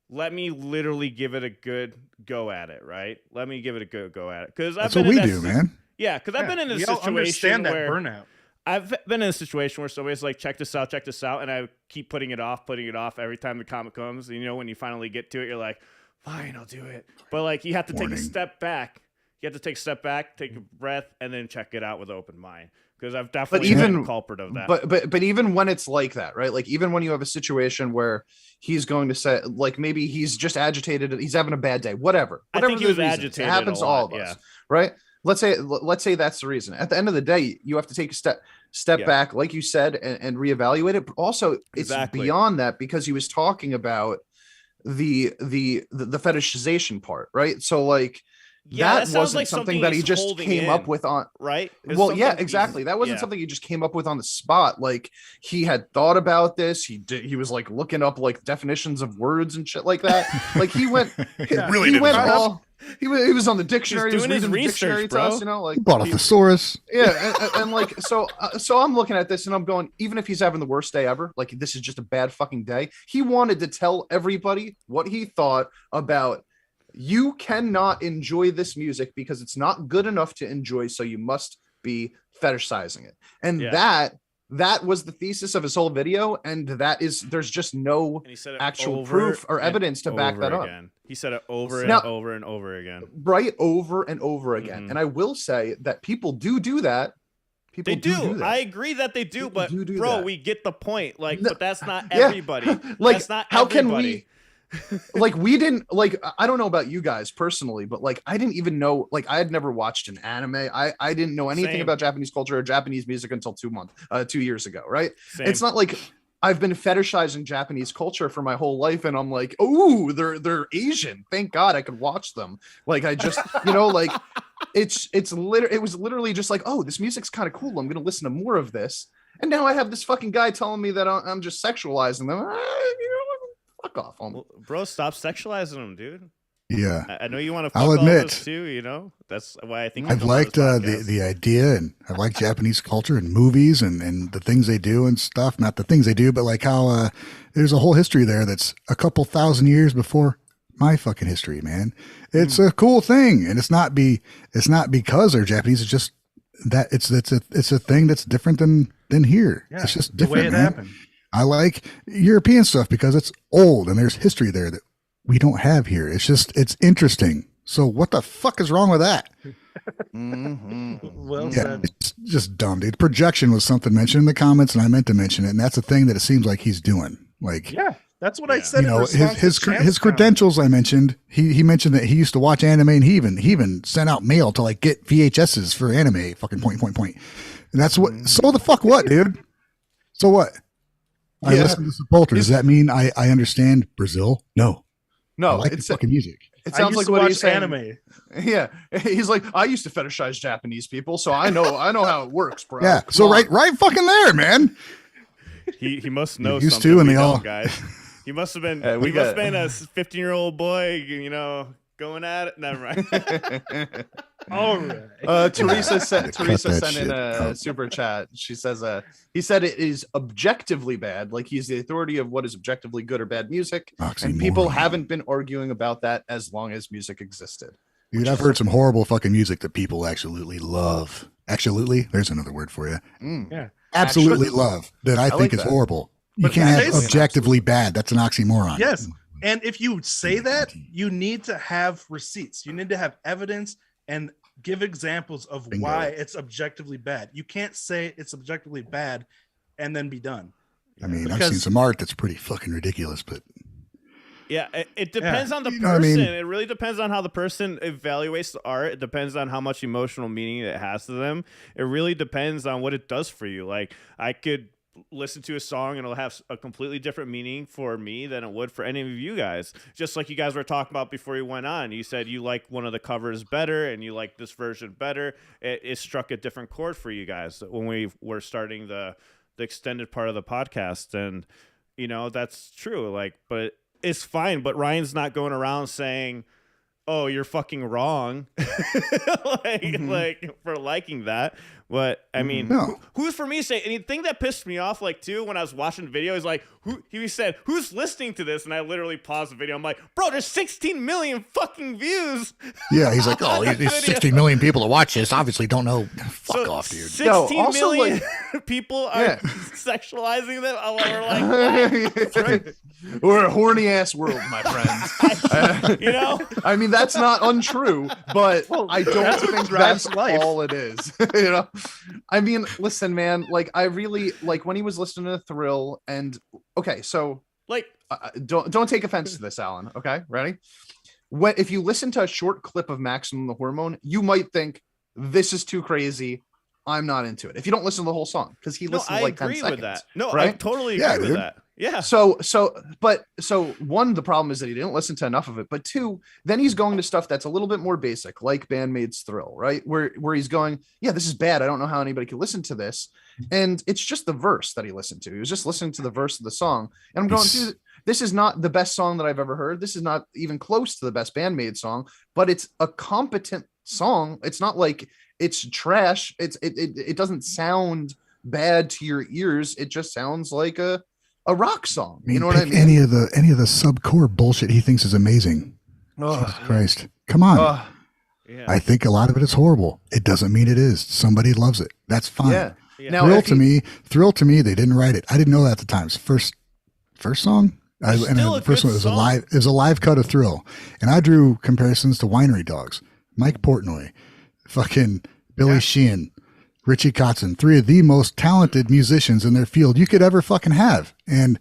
Let me literally give it a good go at it, right? Let me give it a good go at it, because That's what we do, man. Yeah, because I've been in a We all situation understand that where burnout. I've been in a situation where somebody's like, check this out, and I keep putting it off every time the comment comes. And, you know, when you finally get to it, you're like, fine, I'll do it. But like, you have to take a step back. You have to take a step back, take a breath, and then check it out with open mind. Because I've definitely been a culprit of that. But even when it's like that, right? Like even when you have a situation where he's going to say, like maybe he's just agitated, he's having a bad day, whatever. I think he was agitated. agitated. It happens to all of us, right? Let's say that's the reason. At the end of the day, you have to take a step back, like you said, and reevaluate it. But also, it's beyond that, because he was talking about the fetishization part, right? So like, that wasn't like something that he just came up with on, right? Well, yeah, exactly. That wasn't something he just came up with on the spot. Like he had thought about this. He was like looking up like definitions of words and shit like that. Like he went, he was on the dictionary. He was doing his research, bro. You know, like bought a thesaurus. Yeah, and like so I'm looking at this and I'm going, even if he's having the worst day ever, like this is just a bad fucking day. He wanted to tell everybody what he thought about. You cannot enjoy this music because it's not good enough to enjoy, so you must be fetishizing it. And that was the thesis of his whole video, and there's just no actual proof or evidence to back that up. He said it over and over and over again. Right, over and over again. Mm-hmm. And I will say that people do that. They do. I agree that they do, but bro, we get the point. Like, but that's not everybody. Like, that's not how everybody. can we? Like we didn't like, I don't know about you guys personally, but like I didn't even know, like I had never watched an anime. I didn't know anything about Japanese culture or Japanese music until 2 years ago, right? Same. It's not like I've been fetishizing Japanese culture for my whole life and I'm like, oh, they're Asian, thank God I could watch them. Like I just, you know, like it was literally just like, oh, this music's kind of cool, I'm gonna listen to more of this. And now I have this fucking guy telling me that I'm just sexualizing them. Fuck off. Well, bro, stop sexualizing them, dude. Yeah, I know you want to fuck I'll all admit this too, you know? That's why I think I've liked the idea, and I like Japanese culture and movies and the things they do and stuff. Not the things they do, but like how there's a whole history there that's a couple thousand years before my fucking history, man. It's a cool thing, and it's not because they're Japanese. It's just that it's a thing that's different than here. Yeah, It's just the way different, it man. happened. I like European stuff because it's old and there's history there that we don't have here. It's interesting. So what the fuck is wrong with that? Well Yeah, said. it's just dumb, dude. Projection was something mentioned in the comments, and I meant to mention it, and that's a thing that it seems like he's doing. Like, Yeah, that's what I said. you in know, response his to Cham's credentials. I mentioned he mentioned that he used to watch anime, and he even sent out mail to like get VHSs for anime. Fucking point. And that's what. So the fuck what, dude? So what? I listen to Sepultura. Does that mean I understand Brazil? No. I No, like it's the fucking music. It I sounds used like to what watch he's saying. anime. Yeah, he's like, I used to fetishize Japanese people, so I know how it works, bro. Yeah. Come So on. right fucking there, man. He must know used something to, and we they don't, all- guys. He must have been. We He must have got- been a 15-year-old boy, you know, going at it. Never mind. All right. Teresa sent Cut that in shit a out. super chat. She says, he said it is objectively bad, like he's the authority of what is objectively good or bad music, and people Oxymoron. haven't been arguing about that as long as music existed. Dude, I've heard some horrible fucking music that people absolutely love. Absolutely, there's another word for you. Yeah. Absolutely Actually- love that I I think like is that. horrible. You But can't have basically- objectively bad. That's an oxymoron. Yes. And if you say that, you need to have receipts. You need to have evidence and give examples of Bingo. why it's objectively bad. You can't say it's objectively bad and then be done. I mean, I've Because- seen some art that's pretty fucking ridiculous, but Yeah, it depends on the You person. know what I mean? It really depends on how the person evaluates the art. It depends on how much emotional meaning it has to them. It really depends on what it does for you. Like, I could listen to a song and it'll have a completely different meaning for me than it would for any of you guys. Just like you guys were talking about before you went on. You said you like one of the covers better and you like this version better. It struck a different chord for you guys when we were starting the extended part of the podcast. And, you know, that's true. Like, but it's fine. But Ryan's not going around saying, oh, you're fucking wrong. like for liking that. But I mean, No. who's for me say? And the thing that pissed me off, like too, when I was watching the video, is like, he said, "Who's listening to this?" And I literally paused the video. I'm like, "Bro, there's 16 million fucking views." yeah, he's like, oh, these 60 million people to watch this obviously don't know. Fuck off, dude. 16 also, million people are Yeah. sexualizing them. We're like, That's right. We're a horny ass world, my friends. you know? I mean, that's not untrue, but I don't that's what think drives that's life. all it is. You know, I mean, listen, man. Like, I really like when he was listening to Thrill, and okay, so Like, don't take offense to this, Alan. Okay, ready? If you listen to a short clip of Maximum the Hormone, you might think this is too crazy. I'm not into it. If you don't listen to the whole song, because he no, listened I to like 10 agree seconds. with that. No, I right? totally Yeah, agree with dude. that. Yeah. So one, the problem is that he didn't listen to enough of it, but two, then he's going to stuff that's a little bit more basic, like Band-Maid's Thrill, right? Where he's going, yeah, this is bad. I don't know how anybody could listen to this. And it's just the verse that he listened to. He was just listening to the verse of the song. And I'm going, dude, this is not the best song that I've ever heard. This is not even close to the best Band-Maid song, but it's a competent song. It's not like it's trash. It doesn't sound bad to your ears. It just sounds like a rock song. I mean, You know what I pick mean? any of the subcore bullshit he thinks is amazing. Jesus Christ. Come on. Yeah. I think a lot of it is horrible. It doesn't mean it is. Somebody loves it. That's fine. Yeah. Yeah. Now, Thrill if to me, they didn't write it. I didn't know that at the time. It's first song. It's still a The first good one was song. it was a live cut of Thrill. And I drew comparisons to Winery Dogs, Mike Portnoy, fucking Billy Sheehan, Richie Kotzen, three of the most talented musicians in their field you could ever fucking have. And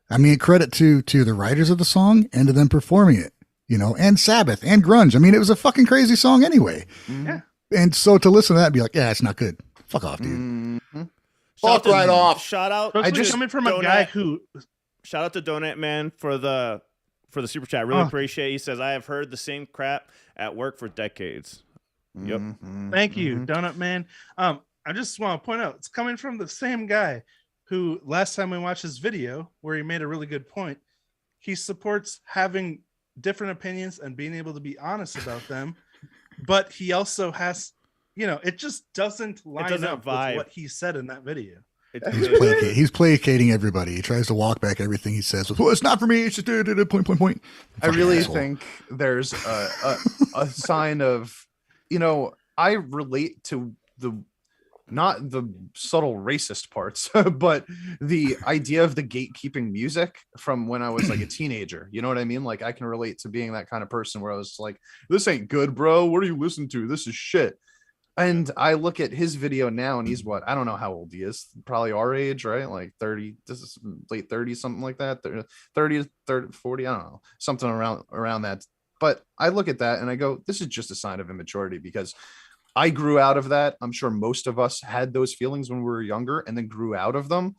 I mean, credit to the writers of the song and to them performing it, you know, and Sabbath and grunge. I mean, it was a fucking crazy song anyway. Yeah. And so to listen to that and be like, yeah, it's not good. Fuck off, dude. Mm-hmm. Shout Fuck right off. Shout out. Especially coming from a guy who Shout out to Donut Man for the super chat. Really Oh. appreciate it. He says, I have heard the same crap at work for decades. Yep. thank you, Donut Man. I just want to point out it's coming from the same guy who last time we watched his video where he made a really good point. He supports having different opinions and being able to be honest about them, but he also has, you know, it just doesn't line doesn't up vibe. with what he said in that video. He's placating everybody. He tries to walk back everything he says with, well, it's not for me. It's just point. I Fucking really asshole. think there's a sign of, you know, I relate to not the subtle racist parts, but the idea of the gatekeeping music from when I was like a teenager. You know what I mean? Like I can relate to being that kind of person where I was like, this ain't good, bro. What are you listening to? This is shit. And I look at his video now and he's what? I don't know how old he is. Probably our age, right? Like 30, this is late 30s, something like that. 30 to 30, 40, I don't know. Something around that. But I look at that and I go, this is just a sign of immaturity because I grew out of that. I'm sure most of us had those feelings when we were younger and then grew out of them.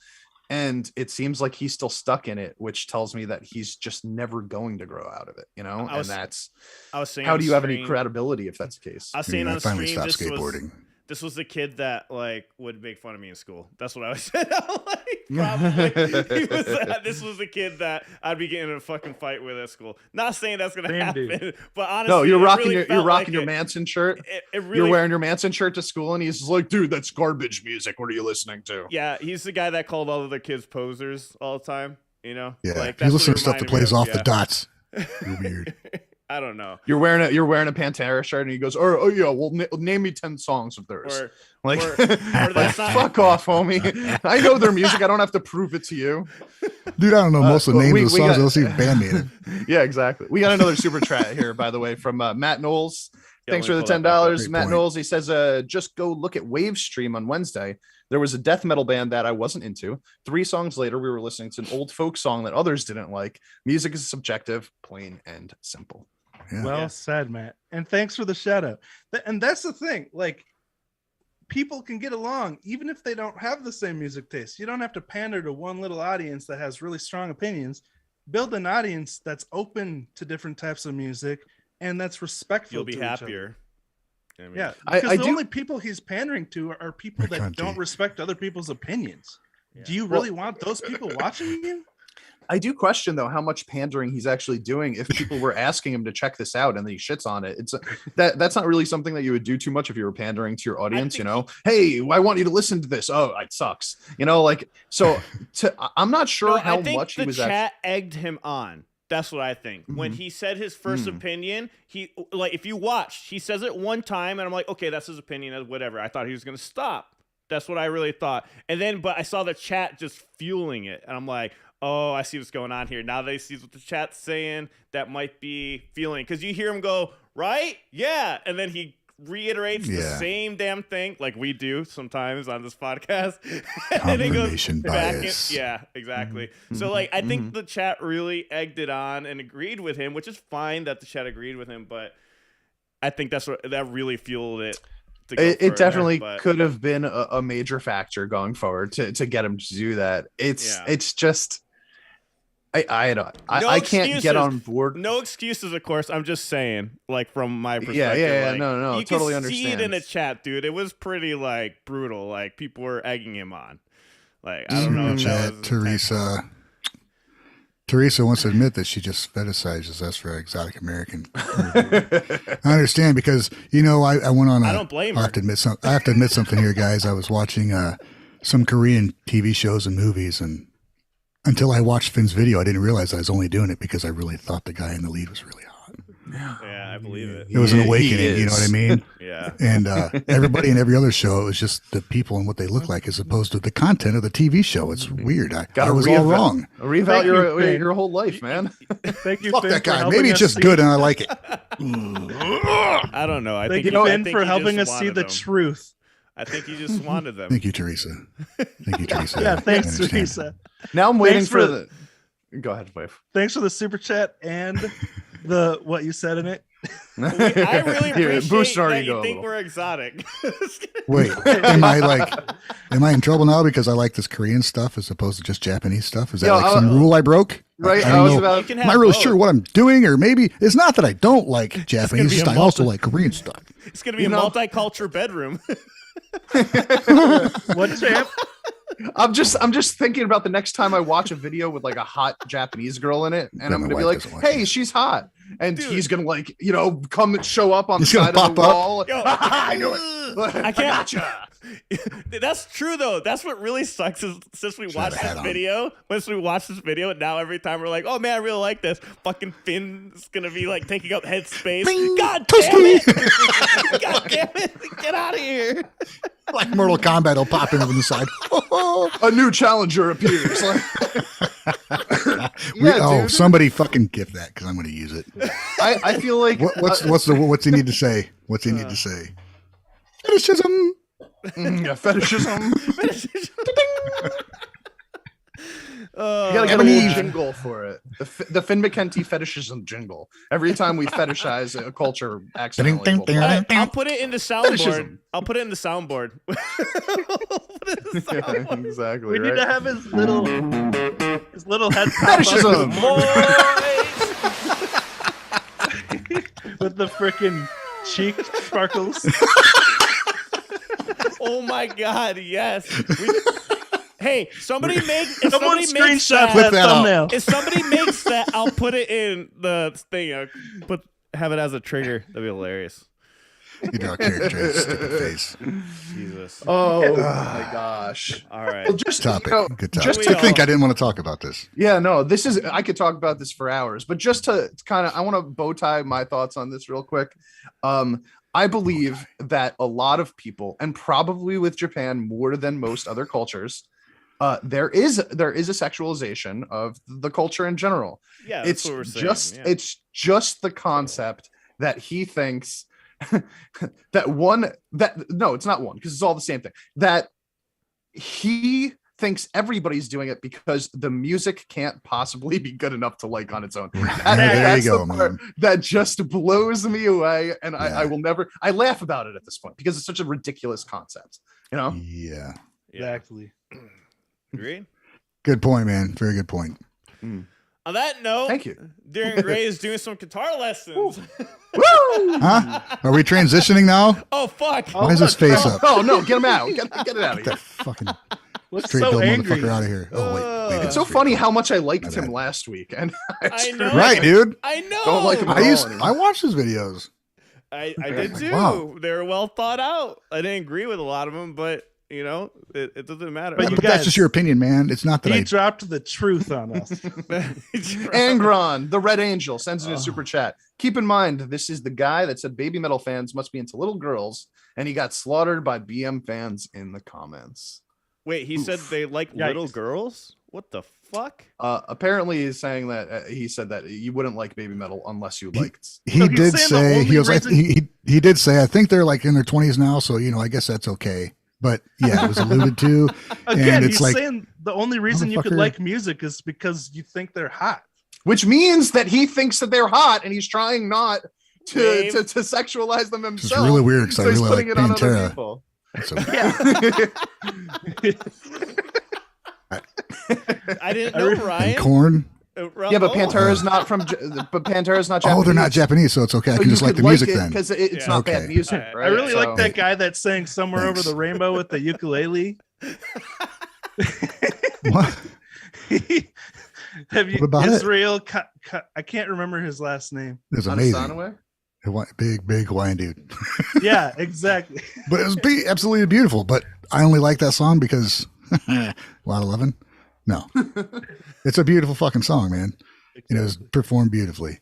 And it seems like he's still stuck in it, which tells me that he's just never going to grow out of it, you know? I was saying, how do you have any credibility if that's the case? I was saying on the finally stream, stopped skateboarding. This was the kid that like would make fun of me in school. That's what I was saying. Probably this was the kid that I'd be getting in a fucking fight with at school. Not saying that's gonna happen, but honestly, no, you're rocking really your Manson shirt. Really, you're wearing your Manson shirt to school, and he's like, "Dude, that's garbage music. What are you listening to?" Yeah, he's the guy that called all of the kids posers all the time. You know, yeah, like, you listen to stuff that plays off the dots. You're weird. I don't know. You're wearing a Pantera shirt, and he goes, "Oh yeah, well, name me 10 songs of theirs." Or that's fuck off, homie. I know their music. I don't have to prove it to you, dude. I don't know most of the names of the songs. I'll see Band-Maid. Yeah, exactly. We got another super chat here, by the way, from Matt Knowles. Thanks for the $10, Matt Knowles. He says, just go look at Wave Stream on Wednesday. There was a death metal band that I wasn't into. 3 songs later, we were listening to an old folk song that others didn't like. Music is subjective, plain and simple. Yeah. Well said, Matt. And thanks for the shout out. And that's the thing. Like, people can get along even if they don't have the same music taste. You don't have to pander to one little audience that has really strong opinions. Build an audience that's open to different types of music and that's respectful. You'll be to happier. Each other. Yeah, because the only people he's pandering to are people that country. don't respect other people's opinions. Yeah. Do you really want those people watching you? I do question though how much pandering he's actually doing. If people were asking him to check this out and then he shits on it, that's not really something that you would do too much if you were pandering to your audience. You know, hey, I want you to listen to this. Oh, it sucks. You know, like so. I'm not sure how much he was. The chat egged him on. That's what I think. Mm-hmm. When he said his first opinion, he like if you watched, he says it one time, and I'm like, okay, that's his opinion, whatever. I thought he was gonna stop. That's what I really thought. And then, but I saw the chat just fueling it, and I'm like, oh, I see what's going on here. Now they see what the chat's saying. That might be feeling because you hear him go, right? Yeah, and then he reiterates the same damn thing like we do sometimes on this podcast. And it goes back in, yeah, exactly. Mm-hmm. So like I think the chat really egged it on and agreed with him, which is fine that the chat agreed with him, but I think that really fueled it. It definitely could have been a major factor going forward to get him to do that. It's just I can't get on board. No excuses, of course. I'm just saying, like from my perspective. Yeah. Like, no. You totally can understand. see it in the chat, dude. It was pretty like brutal. Like people were egging him on. Like I don't know. If Teresa wants to admit that she just fetishizes us for exotic American. I understand because I went on. I don't blame her. I have to admit something here, guys. I was watching some Korean TV shows and movies, and until I watched Finn's video, I didn't realize I was only doing it because I really thought the guy in the lead was really hot. Yeah, I believe it. It was an awakening, you know what I mean? Yeah. And everybody in every other show, it was just the people and what they look like as opposed to the content of the TV show. It's weird. I was all wrong. Reevaluate your whole life, man. Thank you, Fuck Finn, that guy. Maybe it's just good and I like it. I don't know. Thank you, Finn, for helping us see the truth. I think you just wanted them. Thank you, Teresa. Yeah, thanks, Teresa. Now I'm waiting for the... Go ahead, wife. Thanks for the super chat and the what you said in it. I really appreciate that you think little. we're exotic. Wait, am I in trouble now because I like this Korean stuff as opposed to just Japanese stuff? Is that some rule I broke? Right. I don't know. Am I really sure what I'm doing? Or maybe it's not that I don't like Japanese. I also like Korean stuff. It's going to be a multicultural bedroom. What, champ? I'm just thinking about the next time I watch a video with like a hot Japanese girl in it, and I'm gonna be like, "Hey, she's hot," and he's gonna like come and show up on the side of the wall. Yo, I knew it. I can't. That's true though. That's what really sucks is since we watched this video, now every time we're like, oh man, I really like this. Fucking Finn's gonna be like taking up headspace. Bing, God damn it! God damn it! Get out of here! Like Mortal Kombat will pop in over the side. A new challenger appears. Somebody fucking gift that because I'm going to use it. I feel like what's he need to say? What's he need to say? Fetishism. Fetishism. You gotta get a little jingle for it. The Finn McKenty fetishism jingle. Every time we fetishize a culture accidentally. I'll put it in the soundboard. I'll put it in the soundboard. Exactly. We need to have his little head fetishism. With the frickin' cheek sparkles. Oh my god, yes. Hey, somebody make screenshot that thumbnail. If somebody makes that, I'll put it in the thing. Have it as a trigger. That'd be hilarious. You draw a character, stupid face. Jesus. Oh my gosh. All right. Well, just topic. Good topic. Just to think I didn't want to talk about this. Yeah, no, I could talk about this for hours, but just to kind of, I want to bow tie my thoughts on this real quick. I believe that a lot of people, and probably with Japan more than most other cultures, there is a sexualization of the culture in general. Yeah, it's what we're saying. It's just the concept that he thinks it's not one because it's all the same thing, that he thinks everybody's doing it because the music can't possibly be good enough to like on its own. There you go, man. That just blows me away, and I will never. I laugh about it at this point because it's such a ridiculous concept. You know? Yeah. Exactly. Agreed. Good point, man. Very good point. On that note, thank you. Darren Gray is doing some guitar lessons. Woo! Huh? Are we transitioning now? Oh fuck! Why is his face up? Oh no! Get him out! Get it out of here! That fucking What's straight so bill angry? motherfucker out of here. Oh wait. It's so funny how much I liked My him bad. last week, and I know. Right, dude. I know. Don't like him at all. I watched his videos. I did too. Wow. They were well thought out. I didn't agree with a lot of them, but you know, it doesn't matter. But Yeah, you but that's guys- just your opinion, man. It's not that He I. dropped the truth on us. Angron, the Red Angel, sends in a super chat. Keep in mind, this is the guy that said baby metal fans must be into little girls, and he got slaughtered by BM fans in the comments. Wait, he said they like little Yikes. girls? What the fuck? Apparently, he's saying that he said that you wouldn't like baby metal unless you liked. He So he's did saying the say only he was like reason- he did say I think they're like in their 20s now, so I guess that's okay. But yeah, it was alluded to. Again, And it's he's like, saying the only reason you could motherfucker. like music is because you think they're hot. Which means that he thinks that they're hot, and he's trying not to Dave. to sexualize them it's himself. really weird because So I he's really putting like it on other Pantera. people. So, I didn't know, and Ryan. Corn. Yeah, but Pantera's not from. But Pantera's not Japanese. Oh, they're not Japanese, so it's okay. I So can you just like could the music it then. because it's Yeah. not Okay. bad music. Alright. Right? I really like So- that guy that sang "Somewhere Thanks. Over the Rainbow" with the ukulele. What? Have you What about it? Israel? I can't remember his last name. It was amazing. Anasanaway? Big Hawaiian dude. Yeah, exactly. But it was absolutely beautiful. But I only like that song because a lot of loving. No, it's a beautiful fucking song, man. And it was performed beautifully.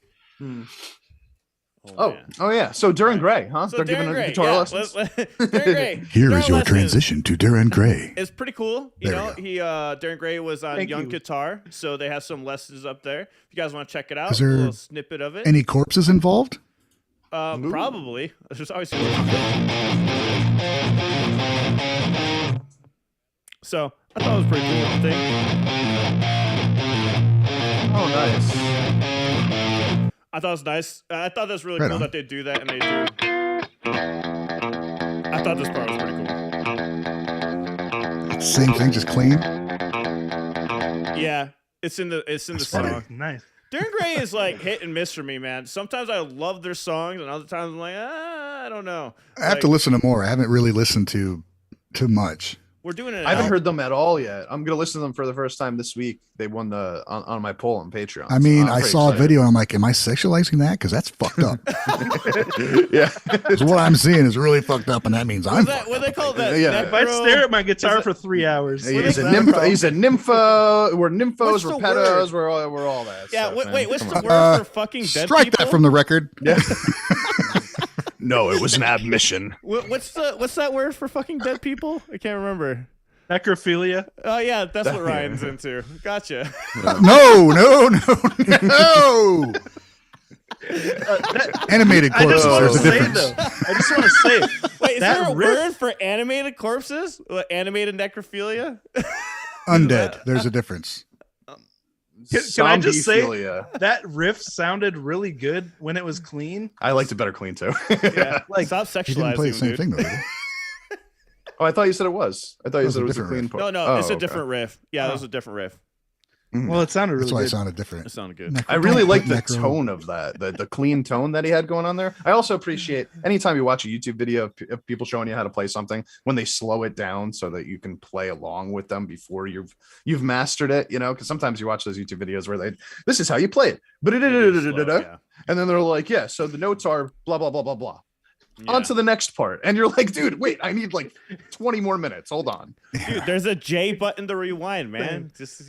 Oh, man. oh yeah. So Duran Gray, huh? So They're giving Darren her Gray, guitar yeah, lessons. Darren Gray. Here Guitar is your lessons. transition to Duran Gray. It's pretty cool. You There know, we he Darren Gray was on Thank Young you. Guitar, so they have some lessons up there. If you guys want to check it out, Is a there little snippet of it. Any corpses involved? Probably. There's always So I thought it was pretty cool thing. Oh, nice. I thought it was nice. I thought that's really Right cool on. that they do that, and they do. I thought this part was pretty cool. Same thing, just clean. Yeah, it's in the That's song. funny. Nice. Darren Gray is like hit and miss for me, man. Sometimes I love their songs, and other times I'm like, I don't know. I have to listen to more. I haven't really listened to too much, We're doing it. I haven't heard them at all yet. I'm gonna listen to them for the first time this week. They won the on my poll on Patreon. I mean, so I saw a video and I'm like, am I sexualizing that? Because that's fucked up. Yeah. Because what I'm seeing is really fucked up, and that means I'm What they call that? Yeah. If I stare at my guitar for 3 hours. He's a nympho. He's a nympho. We're nymphos. What's We're the pedos. We're all that. Yeah. Stuff, Wait. What's Come the on. word for fucking dead strike people? that from the record. Yeah. No, it was an admission. What's that word for fucking dead people? I can't remember. Necrophilia. Oh yeah, that's what Ryan's into. Gotcha. No. Animated I just corpses. want There's to a say difference. though. I just want to say. Wait, is that there a riff- word for animated corpses? Animated necrophilia? Undead. There's a difference. Can I just say Zombie-philia. that riff sounded really good when it was clean? I liked it better clean too. Yeah. Like, Stop He didn't play the sexualizing, same dude. thing though. Did he? Oh, I thought you said it was. I thought you was said a it was a different clean riff. part. No, Oh, it's a okay. different riff. Yeah, that was a different riff. well, it sounded That's really why it good. sounded different. It sounded good. I really like the Necro. tone of that, the clean tone that he had going on there. I also appreciate anytime you watch a YouTube video of people showing you how to play something, when they slow it down so that you can play along with them before you've mastered it, because sometimes you watch those YouTube videos where this is how you play it, but Yeah. and then they're like, yeah, so the notes are blah blah blah blah blah. Yeah. On to the next part, and you're like, dude, wait, I need like 20 more minutes. Hold on. Dude, there's a J button to rewind, man. Just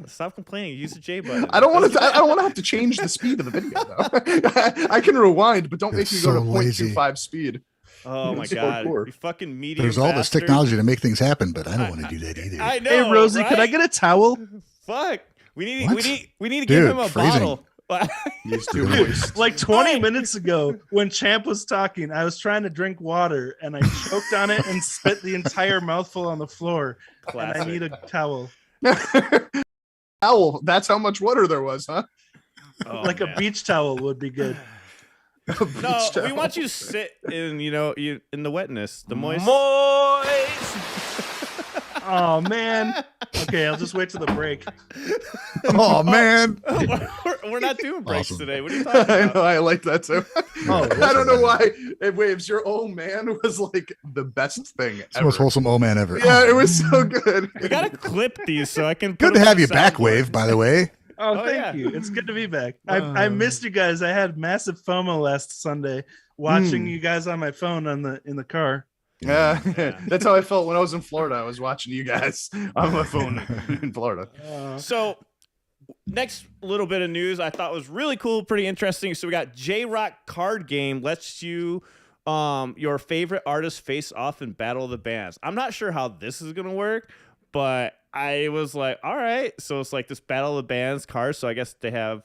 stop complaining. Use the J button. I don't want to. I don't want to have to change the speed of the video though. I can rewind, but don't make It's me go to so lazy. 0.25 speed. Oh my It's god, hardcore. you fucking medium. There's all this bastard. technology to make things happen, but I don't want to do that either. I know. Hey Rosie, right? could I get a towel? Fuck. We need What? to give Dude, him a phrasing. bottle. He's too moist. Like 20 minutes ago, when Champ was talking, I was trying to drink water and I choked on it and spit the entire mouthful on the floor. And I Classic. need a towel, Owl. That's how much water there was, huh? Oh, like man. a beach towel would be good. No, we want you to sit in, you in the wetness, the moist. Oh man. Okay, I'll just wait till the break. Oh man. We're not doing breaks Awesome. today. What are you talking I about? know. I like that too. Oh, I don't know why. It waves. Your old man was like the best thing It's the ever. most wholesome old man ever. Yeah, it was so good. We gotta clip these so I can. Good put to them have on you the back, soundboard. Wave, by the way. Oh, Oh, thank yeah. you. It's good to be back. I missed you guys. I had massive FOMO last Sunday watching you guys on my phone in the car. Yeah, that's how I felt when I was in Florida. I was watching you guys on my phone in Florida. So, next little bit of news I thought was really cool, pretty interesting. So we got J-Rock card game lets you your favorite artists face off in Battle of the Bands. I'm not sure how this is gonna work, but I was like, all right. So it's like this Battle of the Bands card. So I guess they have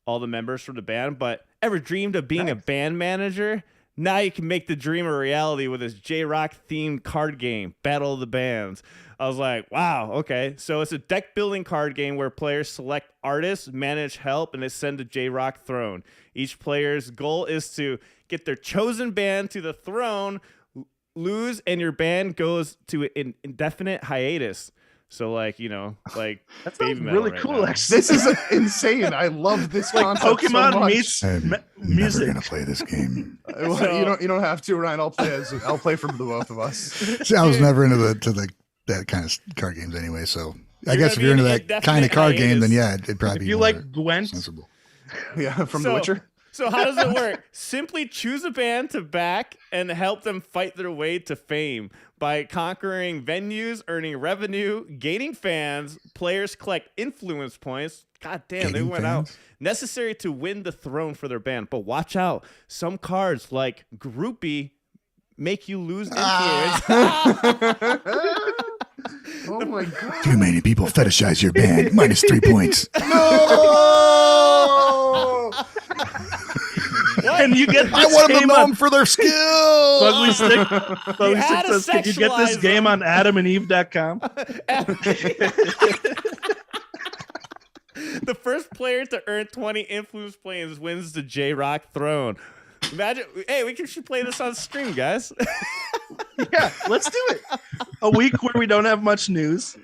all the members from the band. But ever dreamed of being a band manager? Now you can make the dream a reality with this J-Rock themed card game, Battle of the Bands. I was like, wow, okay. So it's a deck building card game where players select artists, manage help, and ascend the J-Rock throne. Each player's goal is to get their chosen band to the throne, lose, and your band goes to an indefinite hiatus. So like That sounds Babymetal really right cool. now. Actually, This is insane. I love this like concept so Pokemon much. meets I'm never music. gonna play this game. Well, So- you don't have to, Ryan. I'll play for the both of us. See, I was never into that kind of card games anyway. So I You're guess gonna if you're be into an that kind of indefinite card game, then hiatus. yeah, it'd probably If be you more like Gwent, sensible. Yeah, from So- The Witcher. So how does it work? Simply choose a band to back and help them fight their way to fame by conquering venues, earning revenue, gaining fans. Players collect influence points. God damn, they Gaining went fans? out. Necessary to win the throne for their band. But watch out. Some cards like Groupie make you lose influence. Oh my god! Too many people fetishize your band. Minus 3 points. No! and you get I this want them to game know on them for their skill. Fugly Stick. Fugly had Stick to says, "Can you get this sexualize game them." on AdamandEve.com?" The first player to earn 20 influence points wins the J-Rock throne. Imagine, hey, should play this on stream, guys. Yeah, let's do it. A week where we don't have much news.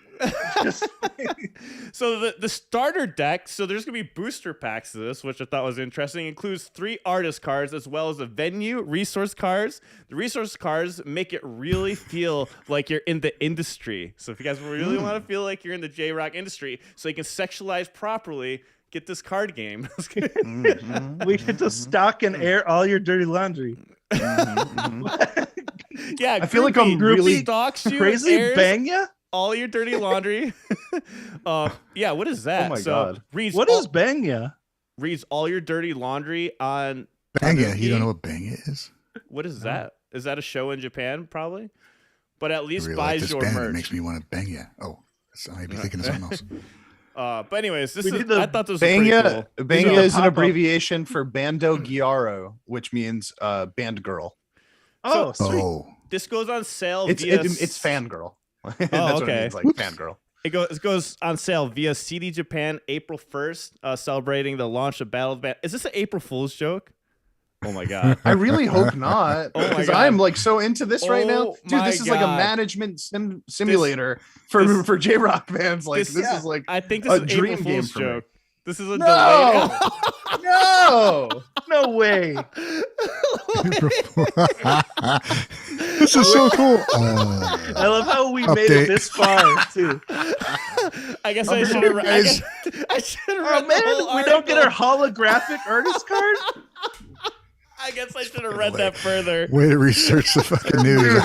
So the starter deck, so there's going to be booster packs to this, which I thought was interesting. It includes 3 artist cards as well as a venue resource cards. The resource cards make it really feel like you're in the industry. So if you guys really want to feel like you're in the J-Rock industry, so you can sexualize properly, get this card game. We get to stock and air all your dirty laundry. Yeah, I feel like I'm really stalks you, crazy airs bang ya. all your dirty laundry. Yeah, what is that? Oh my God. What is bang ya? Reads all your dirty laundry on Banga. You don't know what Banga is? What is that? Is that a show in Japan? Probably. But at I least really buys like this your band. It merch. makes me want to bang you. Oh, I might be thinking of something else. But anyways, We need the I thought this was pretty Banga, cool. Banga These are is an pop-up. abbreviation for Bando Gyaro, which means band girl. Oh, sweet. Oh, This goes on sale It's via it's fangirl. That's Oh, what it okay. means, like Whoops. fangirl. It goes on sale via CD Japan April 1st, celebrating the launch of Battle of Band. Is this an April Fool's joke? Oh my god. I really hope not, Oh my because God. I'm like so into this right now, Oh dude. my This is like a God. management simulator for J Rock fans. Like This- this is like I think this a is an dream April game Fool's for me. joke. This is a No! delayed. no. No way. this is so cool. I love how we made Update. it this far too. I guess I should have. I should have read Oh the man, whole we don't get our article. holographic artist card. I guess I should have read that further. Way to research the fucking news.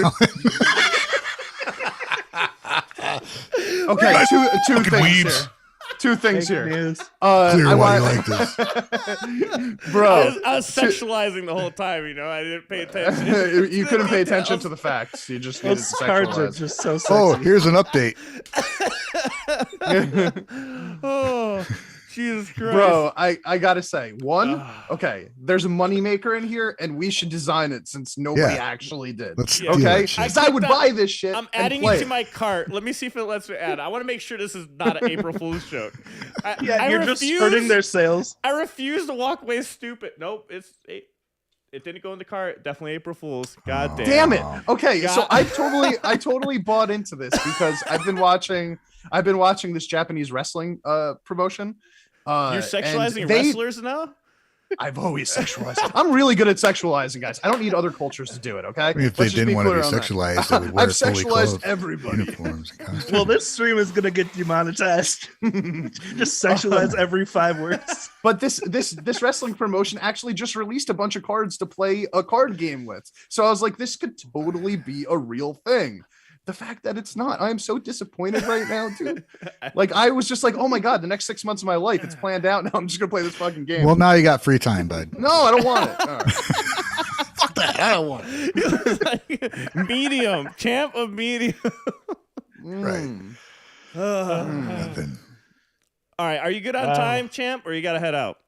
Okay, two Fucking things weebs. here. Two things Fake here. news. Clear I why you want, like this. bro. I was sexualizing the whole time, you know. I didn't pay attention. You couldn't pay attention to the facts. You just needed Those to cards are sexualize. just so sexy. Oh, here's an update. Oh, Jesus Christ. Bro, I gotta say, one, Ugh. okay, there's a moneymaker in here, and we should design it since nobody Yeah. actually did. Let's Yeah. do Okay, that shit. because I would that- buy this shit. I'm and adding play it to my cart. Let me see if it lets me add. I want to make sure this is not an April Fool's joke. Yeah, you're just hurting their sales. I refuse to walk away stupid. Nope, it didn't go in the cart. Definitely April Fool's. God Oh. Damn it. Okay, so God. I totally bought into this because I've been watching this Japanese wrestling promotion. You're sexualizing and they- wrestlers now? I've always sexualized. I'm really good at sexualizing, guys. I don't need other cultures to do it. Okay. I mean, if they Let's just didn't want to be clear on that. sexualized, they would wear I've fully sexualized clothed everybody. uniforms and costumes. Well, this stream is gonna get demonetized. Just sexualize every 5 words. But this wrestling promotion actually just released a bunch of cards to play a card game with. So I was like, this could totally be a real thing. The fact that it's not, I am so disappointed right now, dude. Like I was just like, oh my god, the next 6 months of my life, it's planned out. Now I'm just gonna play this fucking game. Well, now you got free time, bud. No, I don't want it. All right. Fuck that. I don't want it. Medium. Champ of medium. Mm. Nothing. All right. Are you good on Wow. time, champ, or you got to head out?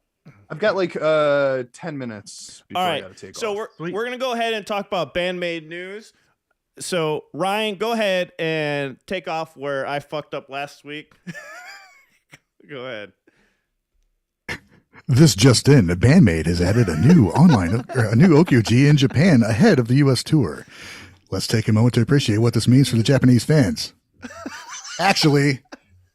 I've got like 10 minutes before All I right. gotta take So off. we're going to go ahead and talk about Band-Maid news. So Ryan, go ahead and take off where I fucked up last week. Go ahead. This just in, Band-Maid has added a new OQG in Japan ahead of the U.S. tour. Let's take a moment to appreciate what this means for the Japanese fans. Actually,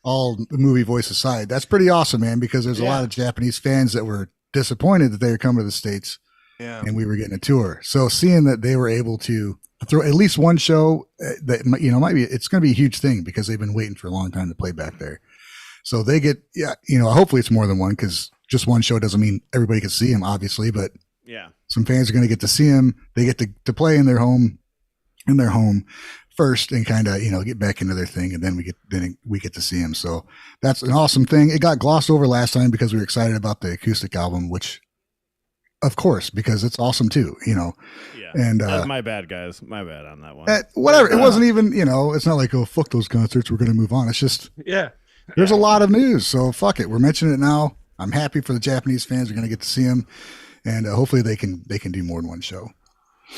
all the movie voice aside, that's pretty awesome, man, because there's a lot of Japanese fans that were disappointed that they were coming to the States Yeah. and we were getting a tour. So seeing that they were able to throw at least one show that, might be, it's going to be a huge thing because they've been waiting for a long time to play back there. So they get, hopefully it's more than one because just one show doesn't mean everybody can see him, obviously, but Yeah. some fans are going to get to see him. They get to play in their home first and kind of, get back into their thing. And then we get to see him. So that's an awesome thing. It got glossed over last time because we were excited about the acoustic album, which of course, because it's awesome too, Yeah. and, my bad, guys. My bad on that one. whatever. It wasn't even, it's not like, oh, fuck those concerts. We're going to move on. It's just, Yeah. there's a lot of news. So fuck it. We're mentioning it now. I'm happy for the Japanese fans. We're going to get to see him, and hopefully they can do more than one show.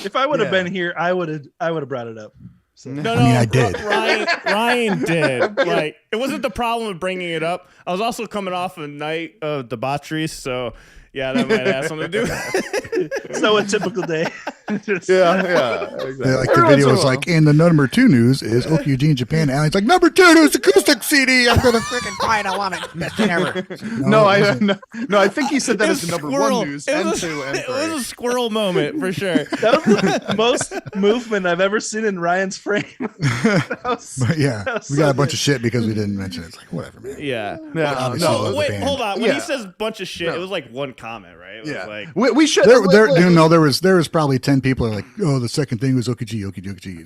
If I would have Yeah. been here, I would have brought it up. So. No, I mean, I did. Ryan did. Like, it wasn't the problem of bringing it up. I was also coming off a night of debauchery, so yeah, that might have something to do. So a typical day. Exactly. Like the video was like, and the number 2 news is Okujin Japan. And it's like, number 2 news acoustic CD. I'm gonna freaking buy it. I love it. Best thing ever. No, I think he said that as the number 1 news. It was a squirrel moment for sure. That was the most movement I've ever seen in Ryan's frame. But yeah, we got a bunch of shit because we didn't mention it. It's like, whatever, man. Yeah. No, wait, hold on. When he says bunch of shit, it was like one comment, right? It was like we should. There was probably 10 people are like, oh, the second thing was Okiji.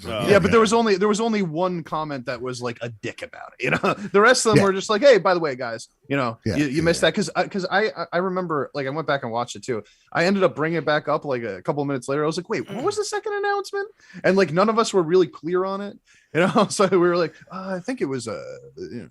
Like, but there was only one comment that was like a dick about it. You know, the rest of them were just like, hey, by the way, guys, you know, you missed that because I remember, like, I went back and watched it too. I ended up bringing it back up like a couple of minutes later. I was like, wait, what was the second announcement? And like none of us were really clear on it. You know, so we were like, I think it was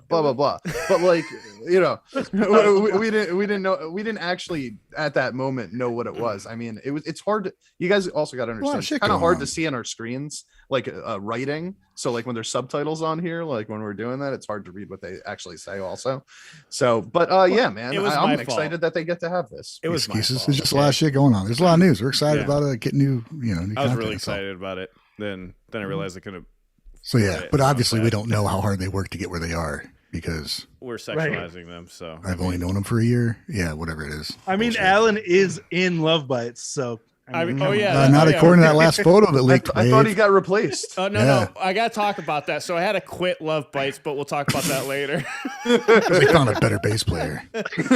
blah blah blah. But like, you know, we didn't actually at that moment know what it was. I mean, it's hard to, you guys also got to understand, it's kind of hard to see on our screens, like writing. So like when there's subtitles on here, like when we're doing that, it's hard to read what they actually say also. So, but yeah, man, I'm excited that they get to have this. It was excuses. There's just a lot of shit going on. There's a lot of news. We're excited about it. Getting new I was really excited about it. Then I realized I couldn't. So yeah, but obviously we don't know how hard they work to get where they are because we're sexualizing them. So I've only known them for a year. Yeah, whatever it is. I mean, Alan is in Lovebites, so. Not according to that last photo that leaked. I thought he got replaced. No, I gotta talk about that. So I had to quit Lovebites, but we'll talk about that later. They found a better bass player.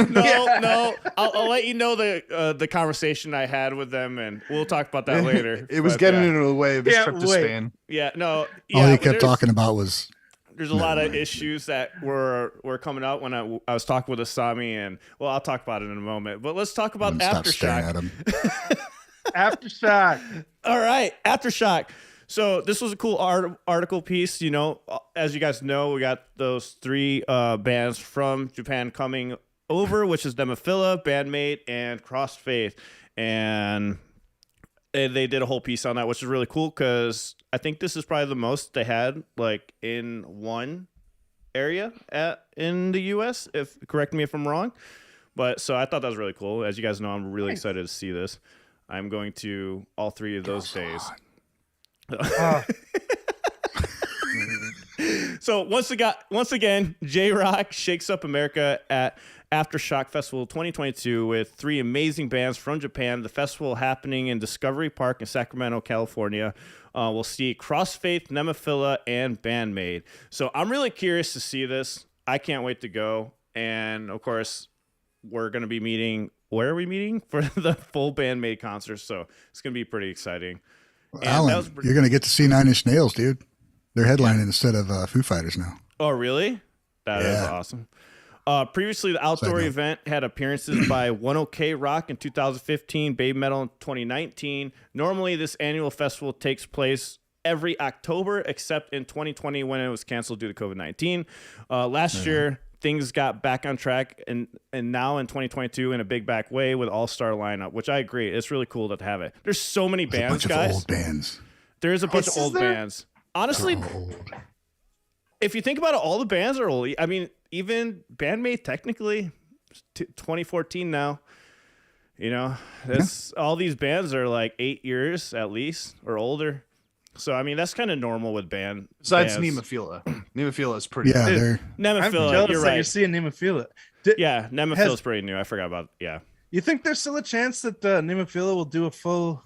No, I'll let you know the conversation I had with them, and we'll talk about that later. It was getting into the way of his trip to Spain. Yeah, no. All he kept talking about was. There's a lot of issues that were coming out when I was talking with Asami, and well, I'll talk about it in a moment. But let's talk about Aftershock. Aftershock. All right, Aftershock. So this was a cool article piece. You know, as you guys know, we got those 3 bands from Japan coming over, which is Nemophila, Band-Maid, and Crossfaith. And they did a whole piece on that, which is really cool because I think this is probably the most they had like in one area in the U.S. Correct me if I'm wrong. But so I thought that was really cool. As you guys know, I'm really excited to see this. I'm going to all 3 of those days. So once again, J-Rock shakes up America at Aftershock Festival 2022 with 3 amazing bands from Japan. The festival happening in Discovery Park in Sacramento, California. We'll see Crossfaith, Nemophila, and Band-Maid. So I'm really curious to see this. I can't wait to go. And of course, we're going to be meeting. Where are we meeting for the full Band-Maid concert? So it's going to be pretty exciting. Alan, you're going to get to see 9 Inch Nails, dude. They're headlining instead of Foo Fighters now. Oh, really? That is awesome. Previously, the outdoor event had appearances by One OK Rock in 2015, Babymetal in 2019. Normally, this annual festival takes place every October, except in 2020 when it was canceled due to COVID-19. Last year, things got back on track, and now in 2022 in a big back way with all-star lineup, which I agree. It's really cool to have it. There's so many bands, guys. Old bands. There's a bunch of old bands. Honestly, if you think about it, all the bands are old. I mean, even Band-Maid technically 2014 now. You know, all these bands are like 8 years at least or older. So I mean, that's kind of normal with bands. Besides Nemophila. Nemophila is pretty. Yeah, new. Nemophila. You're right. You're seeing Nemophila. Nemophila is pretty new. I forgot about. Yeah. You think there's still a chance that Nemophila will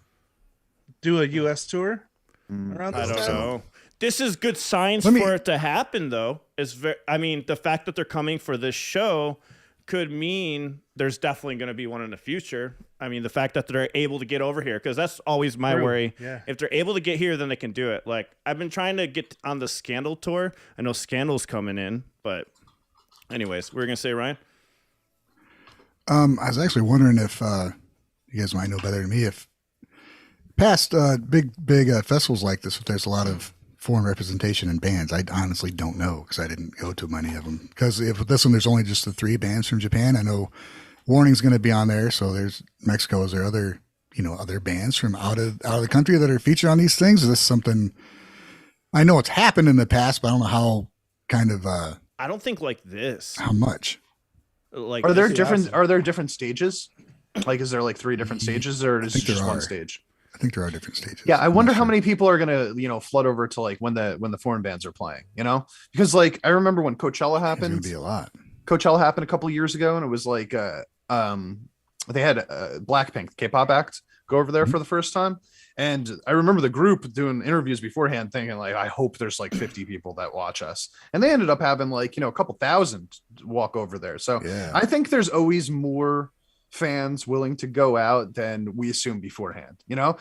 do a U.S. tour around this time? I don't know. This is good signs for it to happen, though. I mean, the fact that they're coming for this show could mean there's definitely going to be one in the future. I mean, the fact that they're able to get over here, because that's always my worry. Yeah. If they're able to get here, then they can do it. Like, I've been trying to get on the Scandal tour. I know Scandal's coming in, but anyways, we're going to say, Ryan? I was actually wondering if you guys might know better than me, if past big festivals like this, if there's a lot of foreign representation in bands. I honestly don't know because I didn't go to many of them. Because if this one, there's only just the 3 bands from Japan. I know Warning's going to be on there. So there's Mexico. Is there other bands from out of the country that are featured on these things? Is this something? I know it's happened in the past, but I don't know how kind of. I don't think like this. How much? Like, are there different stages? Like, is there like 3 different stages, or is it just one stage? I think there are different stages. Yeah, I I'm wonder not how sure. many people are gonna, flood over to like when the foreign bands are playing, because like I remember when Coachella There's going happened. to be a lot. Coachella happened a couple of years ago, and it was like they had Blackpink, K-pop act, go over there for the first time. And I remember the group doing interviews beforehand thinking like, I hope there's like 50 people that watch us. And they ended up having like, a couple thousand walk over there. So Yeah. I think there's always more fans willing to go out than we assume beforehand,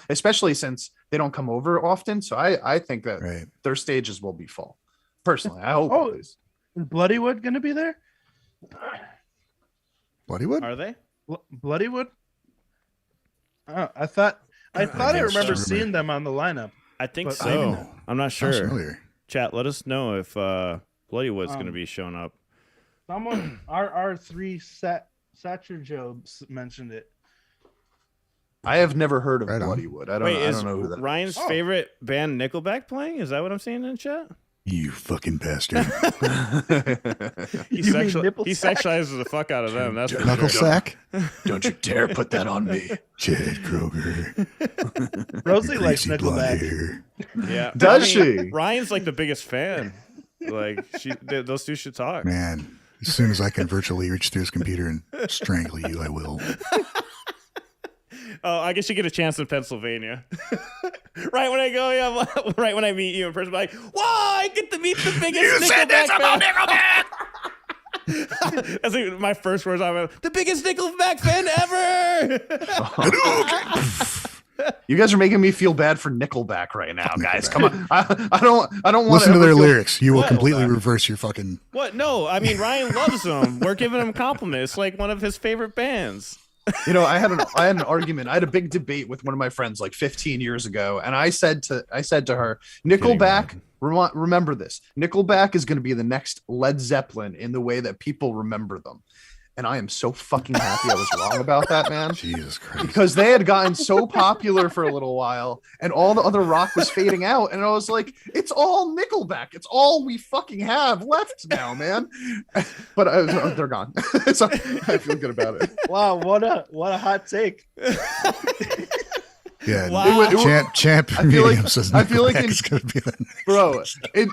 especially since they don't come over often. So I think that Right. their stages will be full. Personally, I hope. Oh, is Bloodywood going to be there? Bloodywood? Are they? Bloodywood? I thought I guess remember so. seeing them on the lineup. I think But so. I don't know. I'm not Sounds sure. familiar. Chat, let us know if Bloodywood's going to be showing up. Someone, R3 Satcher Joe mentioned it. I have never heard of Right on. Bloodywood. I Wait, don't know who that is. Ryan's favorite band Nickelback playing? Is that what I'm seeing in chat? You fucking bastard. He, You mean nipple sack? sexualizes the fuck out of them. That's for Knuckle sure. sack? Don't you dare put that on me. Chad Kroger. Rosie likes Greasy blonde Nickelback. hair. Yeah. Does I mean, she? Ryan's like the biggest fan. Like those two should talk. Man, as soon as I can virtually reach through his computer and strangle you, I will. Oh, I guess you get a chance in Pennsylvania. Right when I go, yeah, right when I meet you in person, I'm like, whoa, I get to meet the biggest Nickelback fan. Nickelback! That's like my first words. I'm the biggest Nickelback fan ever. You guys are making me feel bad for Nickelback right now, guys. Come on. I don't want Listen to ever their feel- lyrics. You will What? completely reverse your fucking. What? No, I mean Ryan loves them. We're giving him compliments. It's like one of his favorite bands. I had an argument. I had a big debate with one of my friends like 15 years ago, and I said to her, Nickelback, remember this. Nickelback is going to be the next Led Zeppelin in the way that people remember them. And I am so fucking happy I was wrong about that, man. Jesus Christ. Because they had gotten so popular for a little while and all the other rock was fading out. And I was like, it's all Nickelback. It's all we fucking have left now, man. But they're gone. So I feel good about it. Wow, what a hot take. Yeah. Wow. Champ I feel like- Medium says I feel like Nickelback in- is going to be the next. Bro,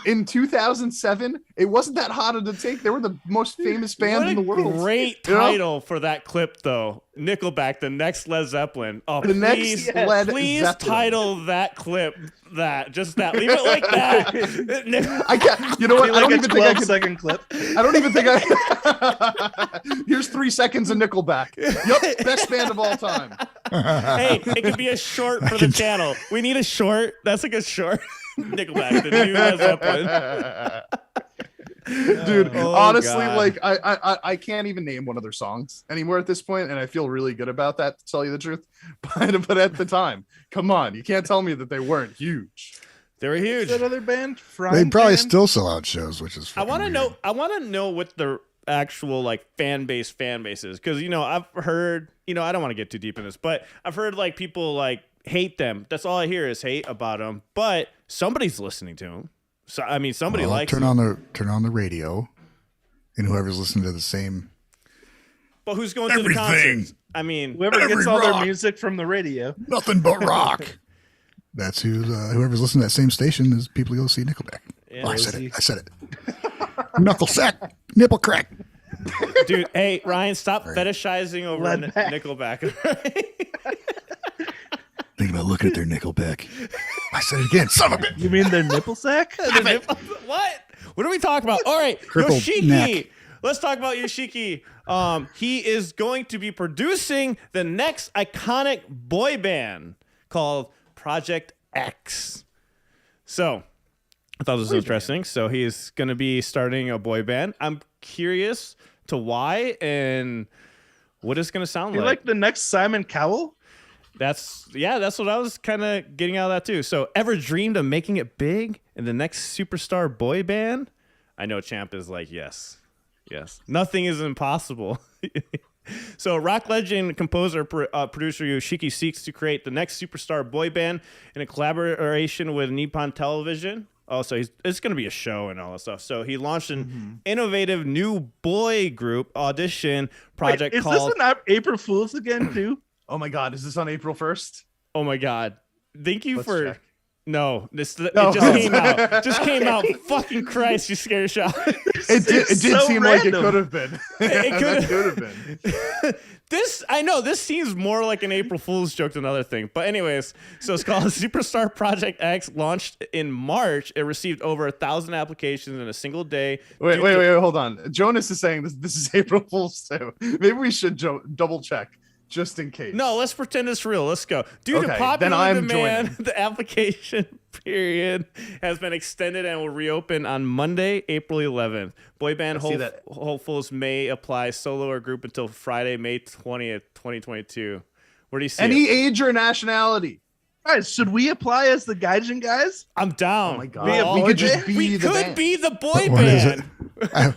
in 2007, it wasn't that hot of a take. They were the most famous band What in the a world. great You know? title for that clip, though. Nickelback, the next Led Zeppelin. Oh, The please, next Led please Zeppelin. title that clip just that. Leave it like that. I can't. You know what? I don't even think I could. 12-second clip. I don't even think I. Here's 3 seconds of Nickelback. Yep, best band of all time. Hey, it could be a short for the channel. We need a short. That's like a short. Nickelback, the new Led Zeppelin. Dude, Oh, honestly, God. like I can't even name one of their songs anymore at this point, and I feel really good about that, to tell you the truth. But at the time, come on, you can't tell me that they weren't huge. They were huge. That other band, They Frying probably Pan? still sell out shows, which is. I want to fucking know. weird. I want to know what the actual like fan base is, because I've heard. I don't want to get too deep in this, but I've heard like people like hate them. That's all I hear is hate about them. But somebody's listening to them. So I mean, somebody Well, likes turn them. on the radio, and whoever's listening to the same. But who's going to the Everything. concerts? I mean, Whoever Every gets all rock. their music from the radio. Nothing but rock. That's whoever's listening to that same station is people who go see Nickelback. Yeah, Oh, I said it. Knuckle sack, nipple crack. dude. Hey, Ryan, stop fetishizing over Lead back. Nickelback. Think about looking at their Nickelback. I said it again. Son of a bitch. You mean their nipple sack? What? What are we talking about? All right, Crippled Yoshiki. neck. Let's talk about Yoshiki. He is going to be producing the next iconic boy band called Project X. So, I thought this was interesting. So, he is going to be starting a boy band. I'm curious to why and what it's going to sound You like. like the next Simon Cowell? That's what I was kind of getting out of that too. So, ever dreamed of making it big in the next superstar boy band? I know Champ is like, yes. Nothing is impossible. So, rock legend, composer, producer Yoshiki seeks to create the next superstar boy band in a collaboration with Nippon Television. Oh, so it's going to be a show and all that stuff. So, he launched an innovative new boy group audition project Wait, is called... this an April Fool's again, too? Oh my God, is this on April 1st? Oh my God. thank you Let's for. check. No, it No. just came out. Just came out. Fucking Christ, you scared shot. It did so seem like it random. could have been. It It could have been. I know this seems more like an April Fool's joke than another thing. But anyways, so it's called Superstar Project X, launched in March. It received over 1,000 applications in a single day. Wait, hold on. Jonas is saying this is April Fool's too. Maybe we should double check just in case. No, let's pretend it's real. Let's go. Due to Okay, popular then I'm demand, joining. the application period has been extended and will reopen on Monday, April 11th. Boy band I see that. hopefuls may apply solo or group until Friday, May 20th, 2022. Where do you see Any it? age or nationality. Guys, should we apply as the Gaijin guys? I'm down. Oh my god. Be a We boy could just band? be We the could band. be the boy What is it? band.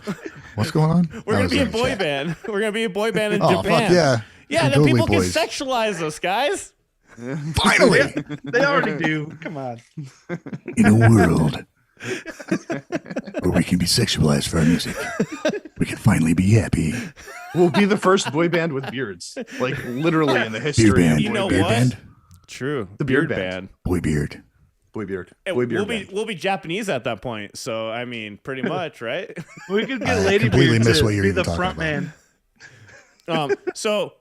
What's going on? We're I gonna was be a in boy chat. band. We're gonna be a boy band in Oh, Japan. fuck yeah. Yeah, Some then totally people can boys. sexualize us, guys. Finally, They already do. Come on. in a world where we can be sexualized for our music, we can finally be happy. We'll be the first boy band with beards. Like literally in the history Beard band. of You boy know Beard what? band. True. The beard band. Boy beard. Boy beard. Hey, Boy beard we'll be Japanese at that point, so I mean, pretty much, right? We could get I Lady completely Beard miss to what you're be even the talking front about. man. So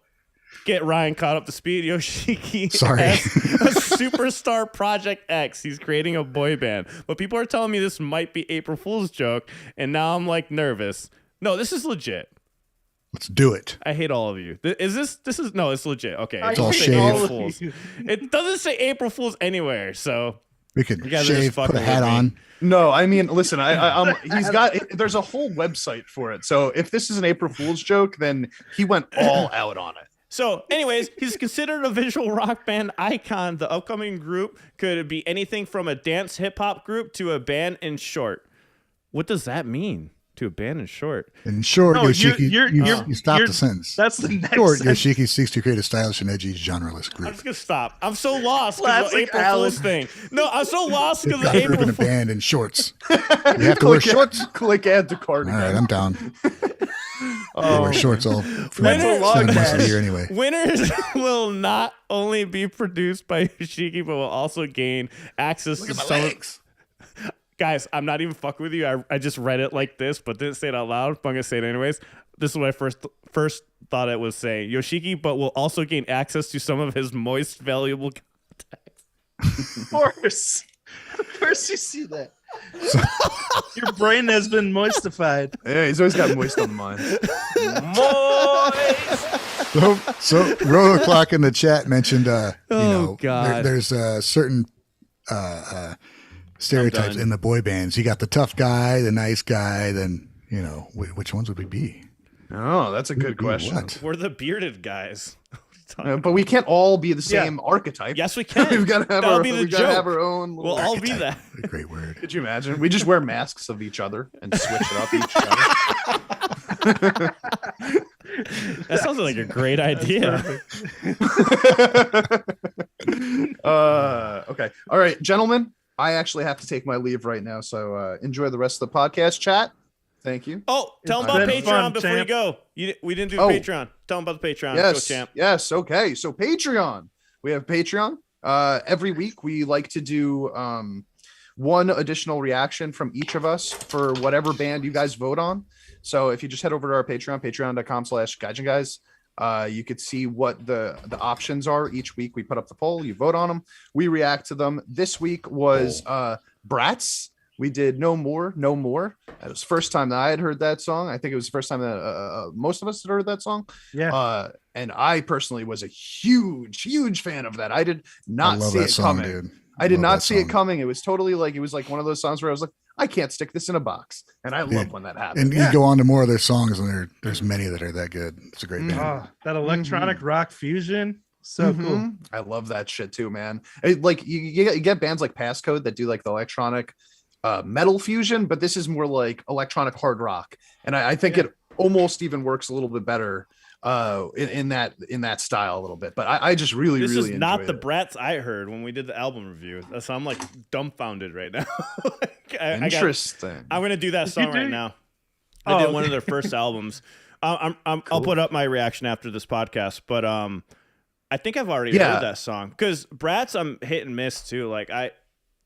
get Ryan caught up to speed. Yoshiki Sorry. has a Superstar Project X. He's creating a boy band, but people are telling me this might be April Fool's joke, and now I'm like nervous. No, this is legit. Let's do it. I hate all of you. Is this is no, it's legit. Okay, I It's all hate shaved. all April of Fools. you. It doesn't say April Fool's anywhere, so We could You guys are just shave, put a fucking hat with me. on. No, I mean, listen, he's got, there's a whole website for it. So if this is an April Fool's joke, then he went all out on it. So, anyways, he's considered a visual rock band icon. The upcoming group could be anything from a dance hip hop group to a band in short. What does that mean? To a band in short? In short, No, Yoshiki, you're- you stopped you're- the sentence. That's the next. Short, sentence. Yoshiki seeks to create a stylish and edgy genreless I'm group. just gonna stop. I'm so lost because of the Classic April Alan. Fool's thing. No, I'm so lost because of Got the a group in April a Fool's. band in shorts. You have to wear shorts. Click add to All cardigan. right, I'm down. I wear shorts all for That's a long 7 months of the dash. year anyway. Winners will not only be produced by Yoshiki, but will also gain access to some. Guys, I'm not even fucking with you. I just read it like this, but didn't say it out loud. But I'm gonna say it anyways. This is what I first thought it was saying. Yoshiki, but will also gain access to some of his moist, valuable contacts. Of course, you see that. Your brain has been moistified. Yeah, he's always got moist on the mind. So Roto Clock in the chat mentioned, God. there's certain stereotypes done. in the boy bands. You got the tough guy, the nice guy. Then which ones would we be? Oh, that's a good Be question. what? We're the bearded guys. What are you talking But we can't all be the same archetype. Yes, we can. We've got to have That'll our, be the we've got to have joke. our own. little We'll all be archetype. that. A great word. Could you imagine? We just wear masks of each other and switch it up each other. That sounds like a great idea. Okay. All right, gentlemen. I actually have to take my leave right now, so enjoy the rest of the podcast chat. Thank you. Oh, tell them It's about been Patreon fun, before you champ. go. We didn't do Oh. Patreon. Tell them about the Patreon. Yes. Go, champ. Yes. Okay. So Patreon. We have Patreon. Every week we like to do one additional reaction from each of us for whatever band you guys vote on. So if you just head over to our Patreon, patreon.com/gaijinguys, you could see what the options are. Each week we put up the poll, you vote on them, we react to them. This week was Bratz. We did No More. It was the first time that I had heard that song. I think it was the first time that most of us had heard that song. Yeah. And I personally was a huge fan of that. I did not I love see that it song, coming. dude. I did Love not that see it song. coming. It was totally like, it was like one of those songs where I was like, I can't stick this in a box. And I love Yeah. when that happens. And you go on to more of their songs, and there's many that are that good. It's a great band. Oh, that electronic rock fusion. So cool. Mhm. I love that shit too, man. Like you get bands like Passcode that do like the electronic metal fusion, but this is more like electronic hard rock. And I think it almost even works a little bit better in that style a little bit. But I just really This is not enjoyed the it. Bratz I heard when we did the album review. So I'm like dumbfounded right now. Interesting. I'm gonna do that Did song you do- right now. Oh, I did one of okay. their first albums. I'll put up my reaction after this podcast, but I think I've already heard that song because Bratz I'm hit and miss too. Like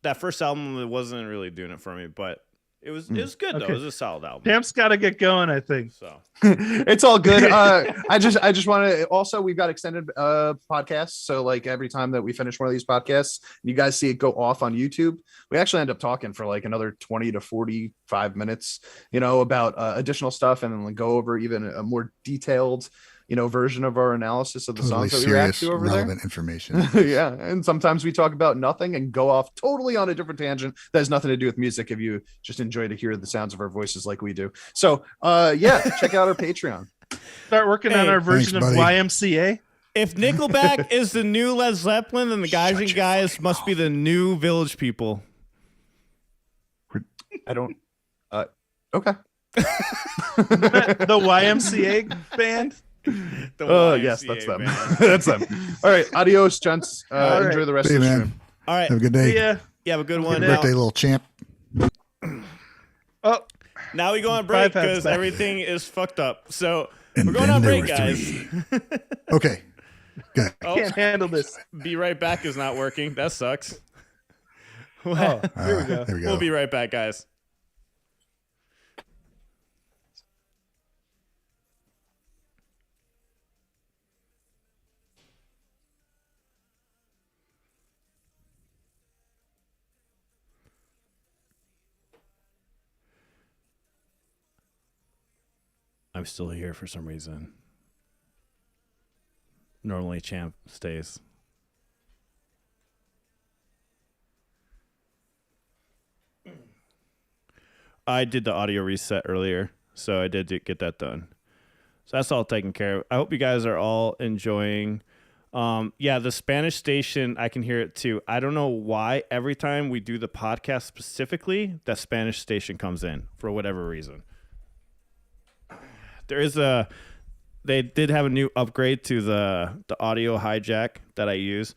that first album wasn't really doing it for me, but it was good though. It was a solid album. Champ's got to get going, I think. So it's all good. I just want to also, we've got extended podcasts. So like every time that we finish one of these podcasts, you guys see it go off on YouTube. We actually end up talking for like another 20 to 45 minutes, about additional stuff, and then like go over even a more detailed version of our analysis of the totally songs that we react to over relevant there. Information. Yeah. And sometimes we talk about nothing and go off totally on a different tangent that has nothing to do with music if you just enjoy to hear the sounds of our voices like we do. So check out our Patreon. Start working on our version of YMCA. If Nickelback is the new Led Zeppelin, then the Guys and Guys must be the new Village People. I don't okay. The YMCA band. Yes, that's them. That's them. All right, adios, gents. Enjoy the rest of the stream. All right, have a good day. Yeah, have a good one. Happy birthday, little champ. Oh, now we go on break because everything is fucked up. So we're going on break, guys. Okay, good. I can't handle this. Be right back is not working. That sucks. Here we go. There we go. We'll be right back, guys. I'm still here for some reason. Normally Champ stays. I did the audio reset earlier, so I did get that done. So that's all taken care of. I hope you guys are all enjoying. The Spanish station, I can hear it too. I don't know why every time we do the podcast specifically, that Spanish station comes in for whatever reason. They did have a new upgrade to the audio hijack that I use.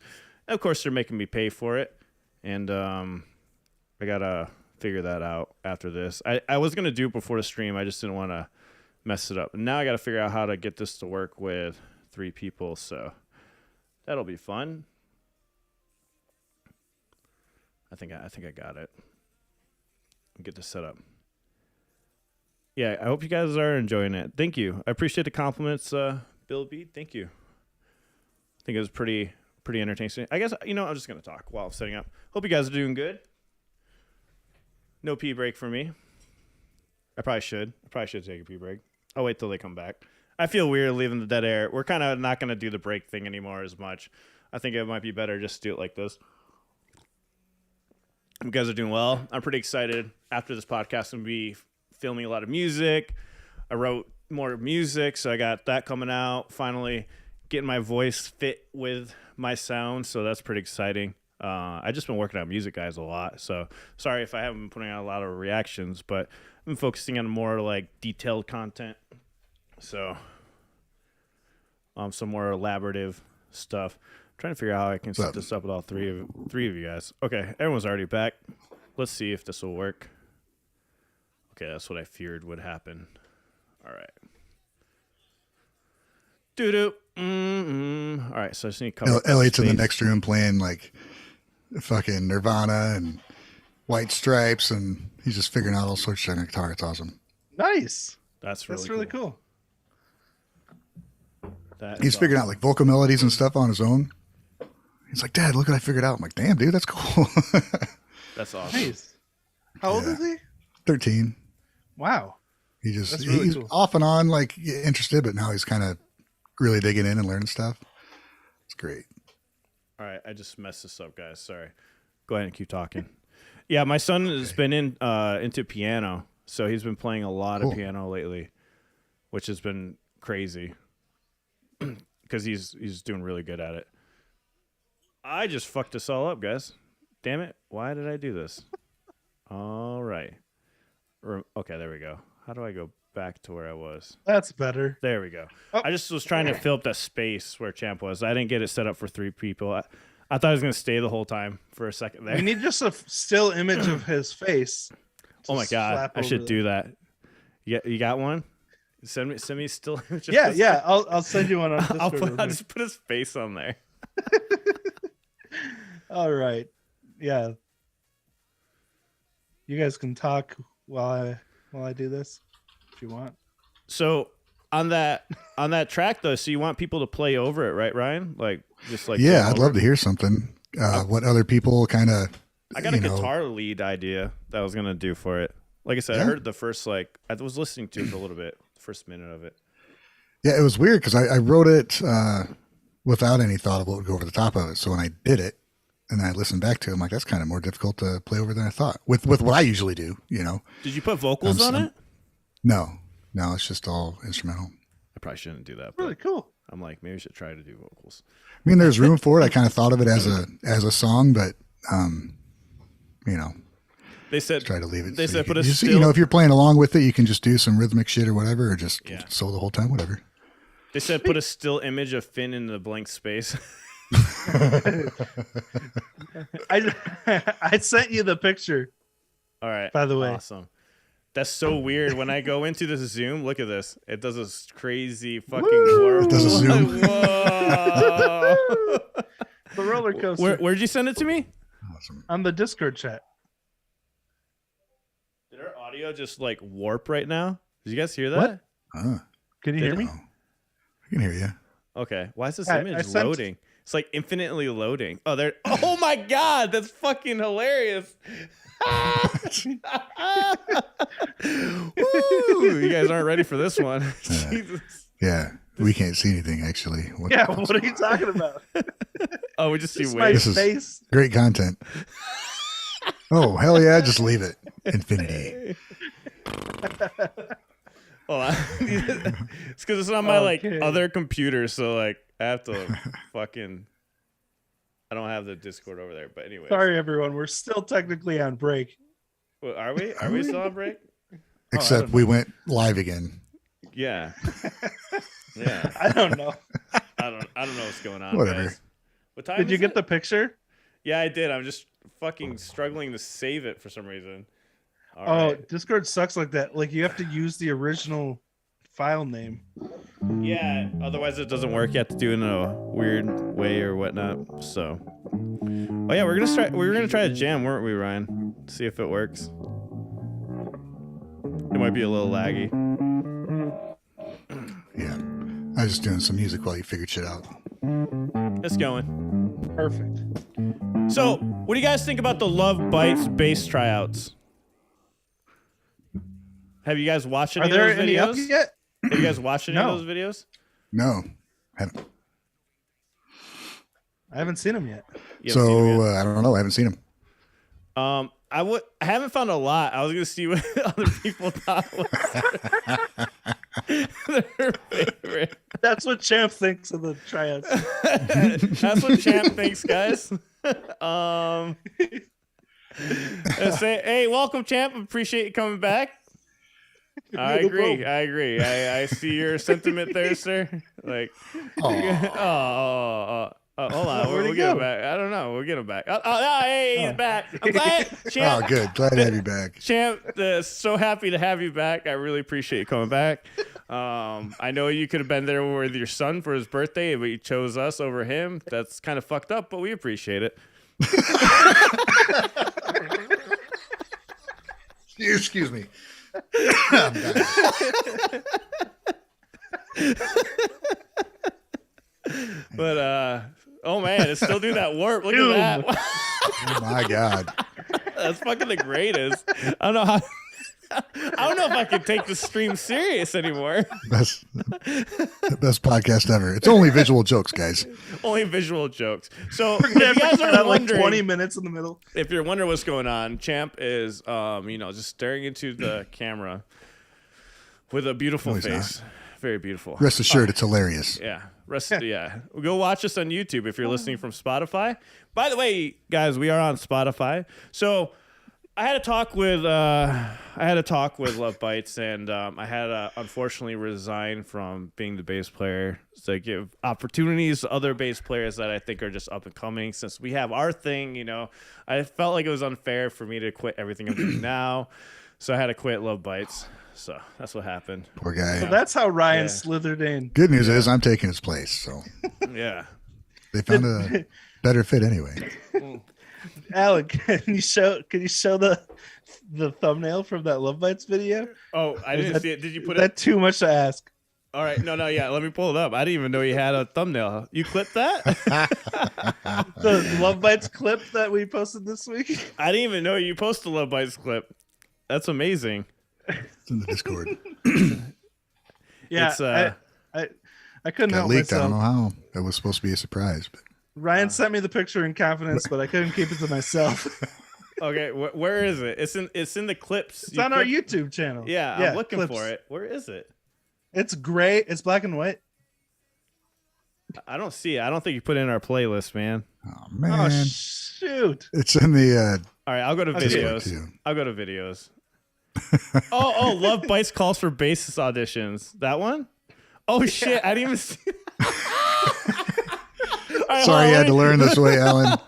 And of course, they're making me pay for it. And I got to figure that out after this. I was going to do it before the stream. I just didn't want to mess it up. And now I got to figure out how to get this to work with 3 people. So that'll be fun. I think I got it. Get this set up. Yeah, I hope you guys are enjoying it. Thank you. I appreciate the compliments, Bill B. Thank you. I think it was pretty entertaining. I guess, I'm just going to talk while I'm setting up. Hope you guys are doing good. No pee break for me. I probably should take a pee break. I'll wait till they come back. I feel weird leaving the dead air. We're kind of not going to do the break thing anymore as much. I think it might be better just to do it like this. You guys are doing well. I'm pretty excited. After this podcast, I'm going to be filming a lot of music. I wrote more music, so I got that coming out. Finally getting my voice fit with my sound, so that's pretty exciting. I just been working on music, guys, a lot. So sorry if I haven't been putting out a lot of reactions, but I've been focusing on more like detailed content. So some more elaborative stuff. I'm trying to figure out how I can set this up with all three of you guys. Okay, everyone's already back. Let's see if this will work. Okay, that's what I feared would happen. All right. Doo-doo. All right, so I just need to cover Elliot's in the next room playing like fucking Nirvana and White Stripes, and he's just figuring out all sorts of shit on guitar. It's awesome. Nice. That's really cool. He's figuring out like vocal melodies and stuff on his own. He's like, Dad, look what I figured out. I'm like, damn, dude, that's cool. That's awesome. Nice. How old is he? 13. Wow. He's cool. Off and on like interested, but now he's kind of really digging in and learning stuff. It's great. All right, I just messed this up, guys. Sorry. Go ahead and keep talking. Yeah, my son has been into piano, so he's been playing a lot of piano lately, which has been crazy because he's doing really good at it. I just fucked this all up, guys. Damn it. Why did I do this? All right. Okay, there we go. How do I go back to where I was? That's better. There we go. Oh. I just was trying to fill up that space where Champ was. I didn't get it set up for 3 people. I thought I was going to stay the whole time for a second there. We need just a still image of his face. Oh my God. I should do that. You got one? Send me still. Yeah. I'll send you one on Discord. I'll just put his face on there. All right. Yeah. You guys can talk while I do this if you want. So on that track though, so you want people to play over it, right, Ryan? Like just like yeah, I'd love to hear something. What other people kind of. I got a guitar lead idea that I was gonna do for it. Like I said, I heard the first I was listening to it for a little bit, the first minute of it. Yeah, it was weird because I wrote it without any thought of what would go over the top of it. So when I did it and I listened back to it, I'm like, that's kind of more difficult to play over than I thought. With what I usually do, Did you put vocals on it? No, it's just all instrumental. I probably shouldn't do that. Really cool. I'm like, maybe I should try to do vocals. I mean, there's room for it. I kind of thought of it as a song, but they said try to leave it. They so said put a just, still. if you're playing along with it, you can just do some rhythmic shit or whatever, or just solo the whole time, whatever. They said put a still image of Finn in the blank space. I sent you the picture. All right. By the way, awesome. That's so weird. When I go into this Zoom, look at this. It does this crazy fucking blur. It does a zoom. Whoa. The roller coaster. Where'd you send it to me? Awesome. On the Discord chat. Did our audio just like warp right now? Did you guys hear that? What? Can you hear me? I can hear you. Okay. Why is this image loading? It's like infinitely loading. Oh, there. Oh my God, that's fucking hilarious. Woo, you guys aren't ready for this one. Jesus. Yeah, we can't see anything actually. What are you talking about? Oh, we just see waves. This is great content. Oh, hell yeah, just leave it. Infinity. Hold on. It's because it's on my other computer, so like I have to fucking. I don't have the Discord over there, but anyway. Sorry, everyone. We're still technically on break. Well, are we? Are we still on break? Except we went live again. Yeah. Yeah. I don't know. I don't know what's going on. Whatever. Guys. What time did you get the picture? Yeah, I did. I'm just fucking struggling to save it for some reason. All right. Discord sucks like that. Like you have to use the original file name. Yeah, otherwise it doesn't work. You have to do it in a weird way or whatnot. So, oh yeah, we're gonna try a jam, weren't we, Ryan? See if it works. It might be a little laggy. Yeah, I was just doing some music while you figured shit out. It's going. Perfect. So, what do you guys think about the Lovebites bass tryouts? Have you guys watched any of those videos? Up yet? Have you guys watched any of those videos? No, haven't. I haven't seen them yet. So I don't know. I haven't seen them. I haven't found a lot. I was gonna see what other people thought was their favorite. That's what Champ thinks of the tryouts. That's what Champ thinks, guys. Say, hey, welcome, Champ. Appreciate you coming back. I agree. I see your sentiment there, sir. Like, hold on. We'll get him back. I don't know. We'll get him back. Hey, he's back. I'm glad. Champ, oh, good. Glad to have you back. Champ, so happy to have you back. I really appreciate you coming back. I know you could have been there with your son for his birthday, but you chose us over him. That's kind of fucked up, but we appreciate it. Excuse me. But oh man, it's still doing that warp. Look at that. Oh my God. That's fucking the greatest. I don't know if I can take the stream serious anymore. Best podcast ever. It's only visual jokes, guys. Only visual jokes. So if you guys are wondering, 20 minutes in the middle. If you're wondering what's going on, Champ is just staring into the camera with a beautiful face. Very beautiful. Rest assured, it's hilarious. Yeah. Go watch us on YouTube if you're listening from Spotify. By the way, guys, we are on Spotify. So I had a talk with Lovebites, and I had to unfortunately resign from being the bass player to give opportunities to other bass players that I think are just up and coming. Since we have our thing, I felt like it was unfair for me to quit everything I'm doing now. So I had to quit Lovebites. So that's what happened. Poor guy. So that's how Ryan slithered in. Good news is I'm taking his place. So Yeah. they found a better fit anyway. Alec, can you show the thumbnail from that Lovebites video? Oh, I didn't see it. Did you put it? That's too much to ask. All right. No. Yeah. Let me pull it up. I didn't even know you had a thumbnail. You clipped that? The Lovebites clip that we posted this week. I didn't even know you posted a Lovebites clip. That's amazing. It's in the Discord. Yeah. It's, I couldn't Got help leaked. I myself. don't know how. That was supposed to be a surprise. But Ryan sent me the picture in confidence, but I couldn't keep it to myself. Okay. Where is it? It's in the clips. It's on our YouTube channel. Yeah. I'm looking clips. for it. Where is it? It's gray. It's black and white. I don't see it. I don't think you put it in our playlist, man. oh man, Oh shoot! it's in the All right. I'll go to Discord videos. too. I'll go to videos. oh, Lovebites calls for bassist auditions. That one? Oh shit! I didn't even see. All right, Sorry, you had to learn this way, Alan.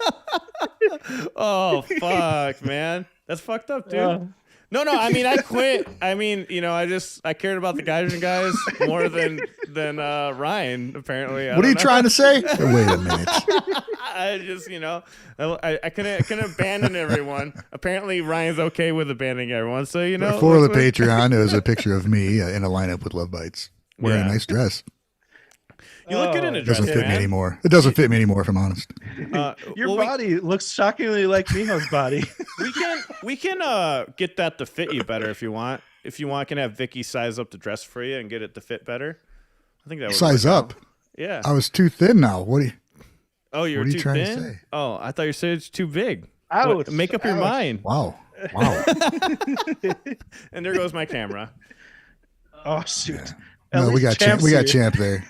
Oh fuck, man, that's fucked up, dude. No, I mean I quit. I mean, I cared about the guys more than Ryan. Apparently, What are you trying to say? Wait a minute. I just, I couldn't abandon everyone. Apparently, Ryan's okay with abandoning everyone. So For the Patreon, it was a picture of me in a lineup with Lovebites wearing a nice dress. You look good in a It dress, doesn't fit me man. anymore. It doesn't fit me anymore, if I'm honest. Your body looks shockingly like Miho's body. We can get that to fit you better if you want. If you want, I can have Vicky size up the dress for you and get it to fit better. I think that would Size work up. out. Yeah. I was too thin now. What do you? Oh, you're what are you too trying to thin? say? Oh, I thought you said it's too big. Ouch. Make up your mind. Wow. And there goes my camera. Oh shoot! No, we got champ there.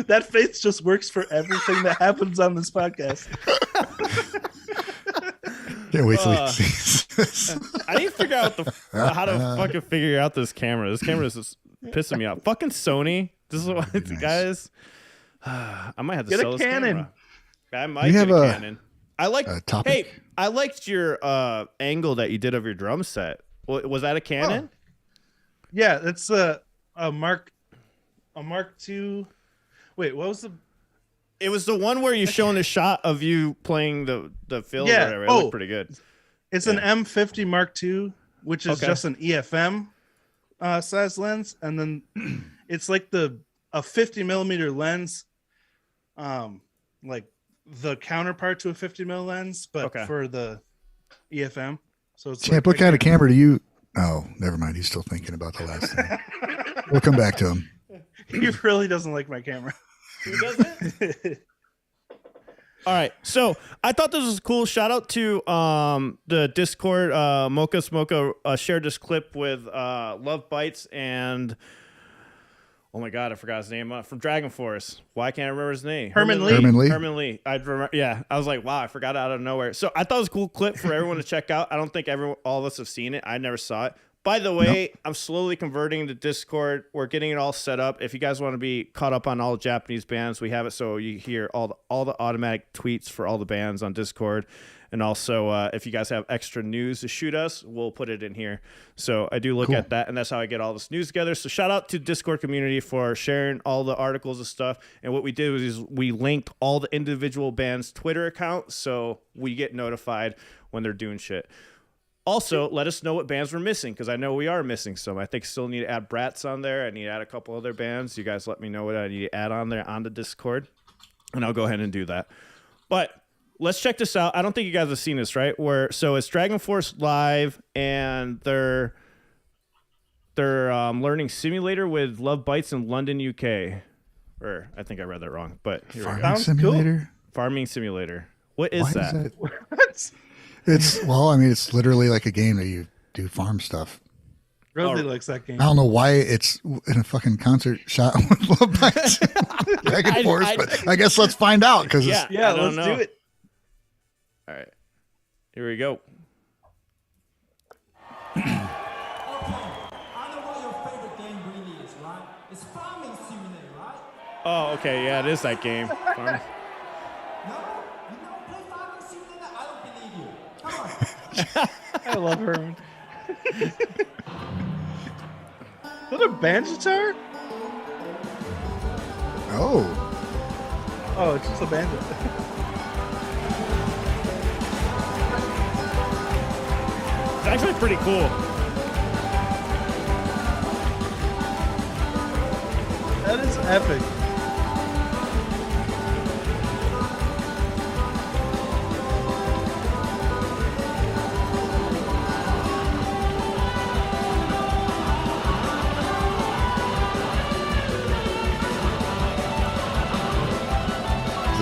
That face just works for everything that happens on this podcast. Can't wait till he sees this. I need to figure out how to fucking figure out this camera. This camera is just pissing me off. Fucking Sony. This is what Nice. guys. I might have to Get a sell this Canon. camera. I might We get have a a- Canon. I like. topic? Hey, I liked your angle that you did of your drum set. Was that a Canon? Yeah, it's a Mark II. Wait, what was the? It was the one where you showing a shot of you playing the fill. Yeah. Or whatever. It looked pretty good. It's an M50 Mark II, which is just an EFM size lens, and then it's like a 50 millimeter lens, like the counterpart to a 50 mil lens, but for the EFM. So it's Champ, what kind of camera do you? Oh, never mind. He's still thinking about the last thing. We'll come back to him. He really doesn't like my camera. Who doesn't? All right, so I thought this was cool. Shout out to the Discord. Mocha Smoka shared this clip with Lovebites and oh my god, I forgot his name from Dragon Force. Why can't I remember his name? Herman Lee. Herman Lee. I'd remember. Yeah, I was like, wow, I forgot it out of nowhere. So I thought it was a cool clip for everyone to check out. I don't think all of us have seen it. I never saw it. By the way, I'm slowly converting to Discord. We're getting it all set up. If you guys want to be caught up on all the Japanese bands, we have it so you hear all the automatic tweets for all the bands on Discord. And also, if you guys have extra news to shoot us, we'll put it in here. So I do look at that, and that's how I get all this news together. So shout out to Discord community for sharing all the articles and stuff. And what we did was we linked all the individual bands' Twitter accounts, so we get notified when they're doing shit. Also, let us know what bands we're missing, because I know we are missing some. I think still need to add Bratz on there. I need to add a couple other bands. You guys let me know what I need to add on there on the Discord, and I'll go ahead and do that. But let's check this out. I don't think you guys have seen this, right? So it's Dragon Force Live, and they're learning simulator with Lovebites in London, UK. Or I think I read that wrong, but here we go. Farming simulator. Farming simulator. What is Why that? is that? What? It's literally like a game that you do farm stuff. Rosie likes that game. I don't know why it's in a fucking concert shot with Lovebites. Dragon Force, but I guess let's find out because Yeah, let's do it. All right, here we go. I know what your favorite game really is, right? It's Farming Simulator, right? Oh, okay, yeah, it is that game. Farm. No? You don't play Farming Simulator? I don't believe you. Come on. I love Herman. Is that a band guitar? Oh, it's just a band guitar. It's actually pretty cool. That is epic.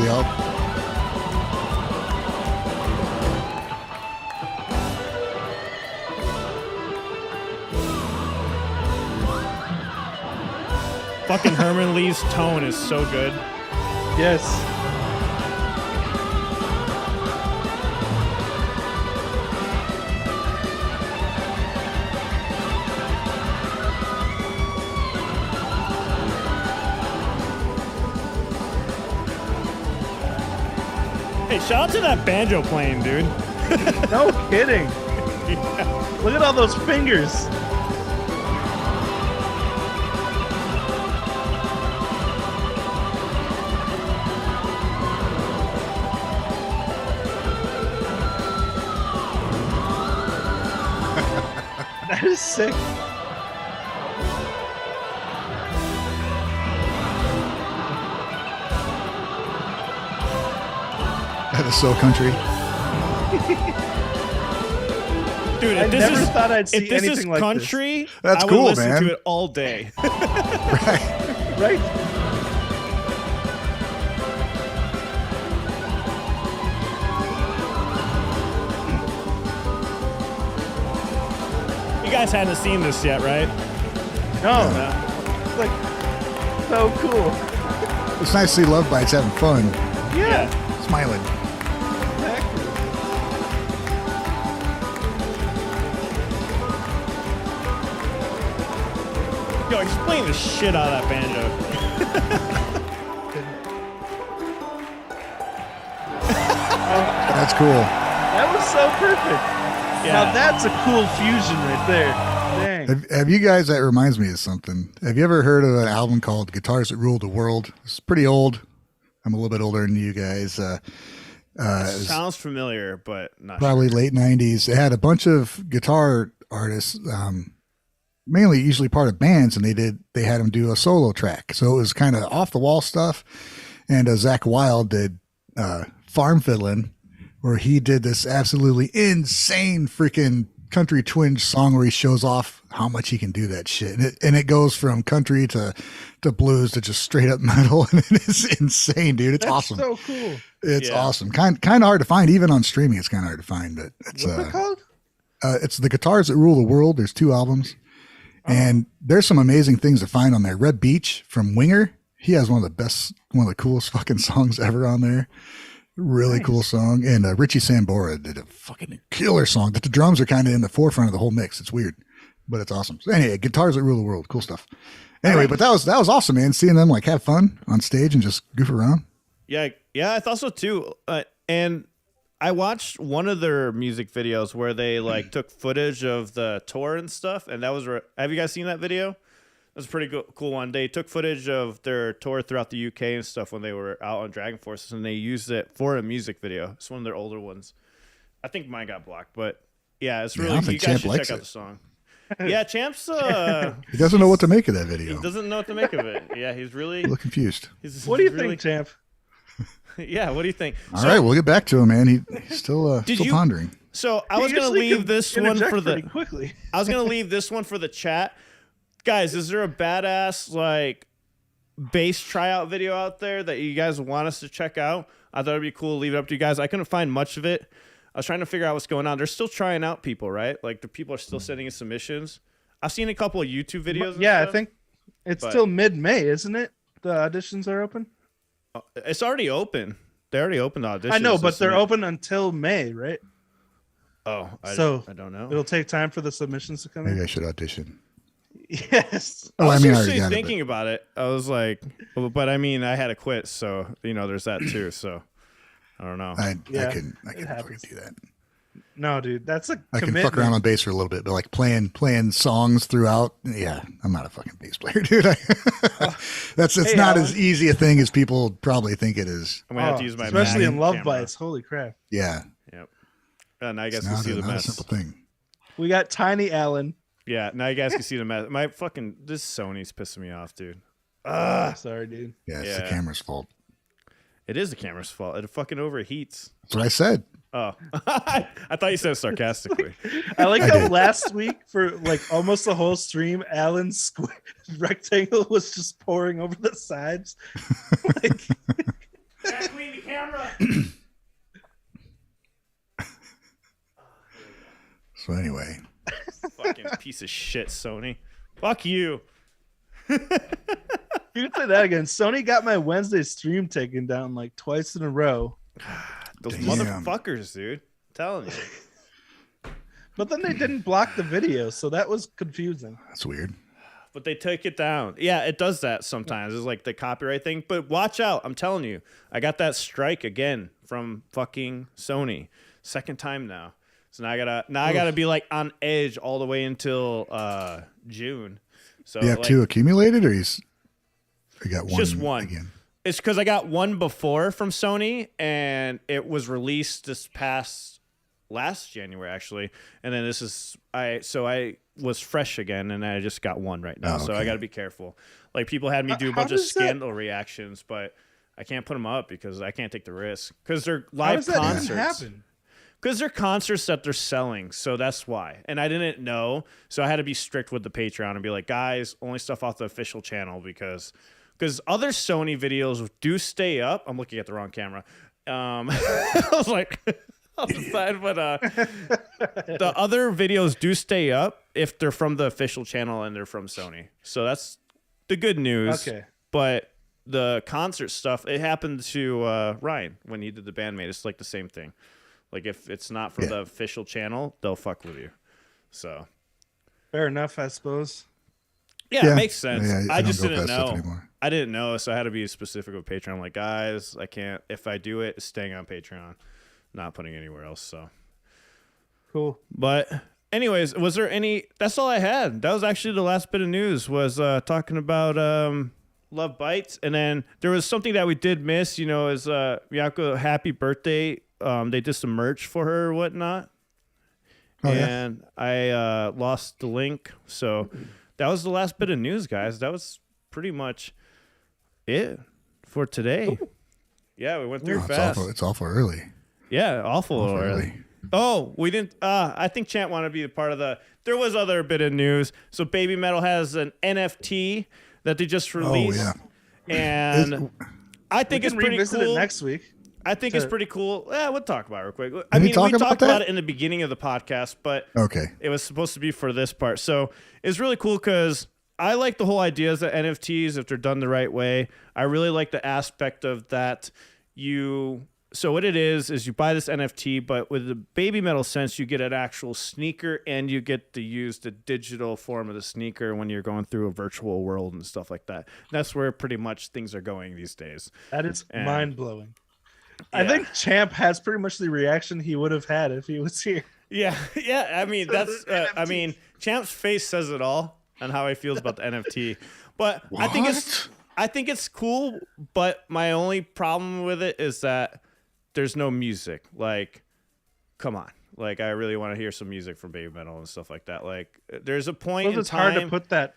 Yep. Fucking Herman Lee's tone is so good. Yes. Hey, shout out to that banjo playing, dude. No kidding. Look at all those fingers. That is sick. That is so country. Dude, I if this never is, thought I'd see if this is anything like country, That's I would cool, listen man. to it all day. Right. Right? You guys hadn't seen this yet, right? No. It's like so cool. It's nice to see Lovebites having fun, Yeah. smiling. Exactly. Yo, he's playing the shit out of that banjo. That's cool. That was so perfect. Now Yeah. that's a cool fusion right there. Dang. Have you guys, that reminds me of something. Have you ever heard of an album called Guitars That Rule the World? It's pretty old. I'm a little bit older than you guys. It was Sounds familiar, but not probably sure. late 90s. They had a bunch of guitar artists, mainly usually part of bands, and they had them do a solo track. So it was kind of off the wall stuff. And Zach Wilde did Farm Fiddlin', where he did this absolutely insane freaking country twinge song where he shows off how much he can do that shit. And it goes from country to blues to just straight up metal. And it is insane, dude. It's That's awesome. so cool. It's Yeah. awesome. Kind of hard to find, even on streaming. It's kind of hard to find, but it's What's it called? it's the Guitars That Rule the World. There's 2 albums, and there's some amazing things to find on there. Red Beach from Winger. He has one of the coolest fucking songs ever on there. Really cool song. And Richie Sambora did a fucking killer song that the drums are kind of in the forefront of the whole mix. It's weird, but it's awesome. So anyway, Guitars That Rule the World. Cool stuff. Anyway, but that was awesome, man. Seeing them like have fun on stage and just goof around. Yeah, I thought so too. And I watched one of their music videos where they like took footage of the tour and stuff, and that was. Have you guys seen that video? It was a pretty cool one. They took footage of their tour throughout the UK and stuff when they were out on Dragon Forces, and they used it for a music video. It's one of their older ones. I think mine got blocked, but yeah, it's I really. don't You think guys Champ should likes check out it. the song. Yeah, Champ's. He doesn't know what to make of that He video. doesn't know what to make of it. Yeah, he's really. A little confused. What do you really, think, Champ? Yeah, what do you think? All right, we'll get back to him, man. He's still Did still you- pondering. So I was You gonna usually leave this one interject for the. pretty quickly. I was gonna leave this one for the chat, guys. Is there a badass like bass tryout video out there that you guys want us to check out? I thought it'd be cool to leave it up to you guys. I couldn't find much of it. I was trying to figure out what's going on. They're still trying out people, right? Like the people are still sending in submissions. I've seen a couple of YouTube videos. and Yeah, I stuff. think it's but- still mid-May, isn't it? The auditions are open. It's already open. They already opened the auditions. I know, to but they're submit. open until May, right? Oh, I don't know. It'll take time for the submissions to come Maybe in. I should audition. Yes. Oh, I I was mean, I actually already got thinking it. about it. I was like, but I mean, I had to quit, so there's that too. So I don't know. I Yeah, couldn't it fucking happens. do that. No, dude, that's a I can commitment. fuck around on bass for a little bit, but like playing songs throughout. Yeah, I'm not a fucking bass player, dude. That's Hey, not Alan. as easy a thing as people probably think it is. I'm gonna have to use my especially Mac in camera. Lovebites. Holy crap! Yeah, Yep. Now you guys it's can not, see the not a mess. simple thing. We got Tiny Alan. Yeah, now you guys can see the mess. My fucking this Sony's pissing me off, dude. Sorry, dude. Yeah, it's the Yeah. camera's fault. It is the camera's fault. It fucking overheats. That's what I said. Oh, I thought you said it sarcastically. I like I how did. last week for like almost the whole stream, Alan's rectangle was just pouring over the sides. Like, Clean the camera. So anyway, Fucking piece of shit, Sony. Fuck you. you can say that again. Sony got my Wednesday stream taken down like twice in a row, Those Damn. motherfuckers, dude. I'm telling you. but then they didn't block the video, so that was confusing. that's weird. But they took it down. Yeah, it does that sometimes. It's like the copyright thing. But watch out. I'm telling you. I got that strike again from fucking Sony. Second time now. So now I gotta be like on edge all the way until June. So You have like, two accumulated, or you got one? just one. again. It's because I got one before from Sony, and it was released this past last January actually, and then this is I was fresh again, and I just got one right now, Oh, so I okay. got to be careful. Like people had me do a How bunch of does that- scandal reactions, but I can't put them up because I can't take the risk because they're How live does that even concerts. happen? Because they're concerts that they're selling, so that's why. And I didn't know, so I had to be strict with the Patreon and be like, guys, only stuff off the official channel because other Sony videos do stay up. I'm looking at the wrong camera. I was like, off the side, but the other videos do stay up if they're from the official channel and they're from Sony. So that's the good news. Okay. But the concert stuff, it happened to Ryan when he did the Band-Maid. It's like the same thing. Like if it's not from Yeah. the official channel, they'll fuck with you. So Fair enough, I suppose. yeah, it makes sense. Yeah, I don't just go didn't past stuff know. anymore. I didn't know, so I had to be specific with Patreon. I'm like, guys, I can't. If I do it, it's staying on Patreon, not putting it anywhere else. So, Cool. but anyways, was there any? That's all I had. That was actually the last bit of news. Was talking about Lovebites, and then there was something that we did miss. You know, is Miyako happy birthday? They did some merch for her or whatnot. Oh, yeah. And I lost the link. So that was the last bit of news, guys. That was pretty much it for today. Yeah, we went through Oh, fast. it's awful early. Yeah, awful Awful early. early. Oh, we didn't. I think Champ wanted to be a part of the. There was other bit of news. So Babymetal has an NFT that they just released. yeah. And I think We it's can pretty revisit cool. it next week. I think it's pretty cool. Yeah, we'll talk about it real quick. I Did we mean, talk we about talked that? about it in the beginning of the podcast, but Okay. it was supposed to be for this part. So it's really cool because I like the whole idea of NFTs if they're done the right way. I really like the aspect of that so what it is you buy this NFT, but with the Babymetal sense, you get an actual sneaker and you get to use the digital form of the sneaker when you're going through a virtual world and stuff like that. That's where pretty much things are going these days. That is And- mind blowing. I Yeah. think Champ has pretty much the reaction he would have had if he was here. Yeah, yeah. I mean, So that's. the I NFTs. mean, Champ's face says it all on how he feels about the NFT. But I think it's cool. But my only problem with it is that there's no music. Like, come on. Like, I really want to hear some music from Babymetal and stuff like that. Like, there's a point Well, in it's time. hard to put that.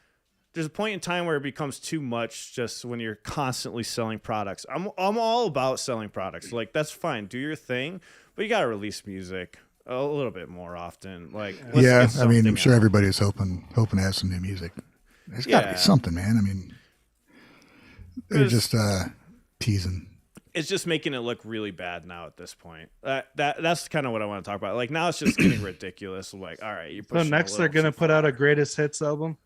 There's a point in time where it becomes too much just when you're constantly selling products. I'm all about selling products. Like, that's fine. Do your thing. But you got to release music a little bit more often. Like, let's Yeah, get I mean, I'm something sure out. everybody's hoping to have some new music. There's got to Yeah. be something, man. I mean, they're just teasing. It's just making it look really bad now at this point. That's kind of what I want to talk about. Like, now it's just getting ridiculous. Like, all right, you're So pushing next a they're little gonna too put far. out a greatest hits album.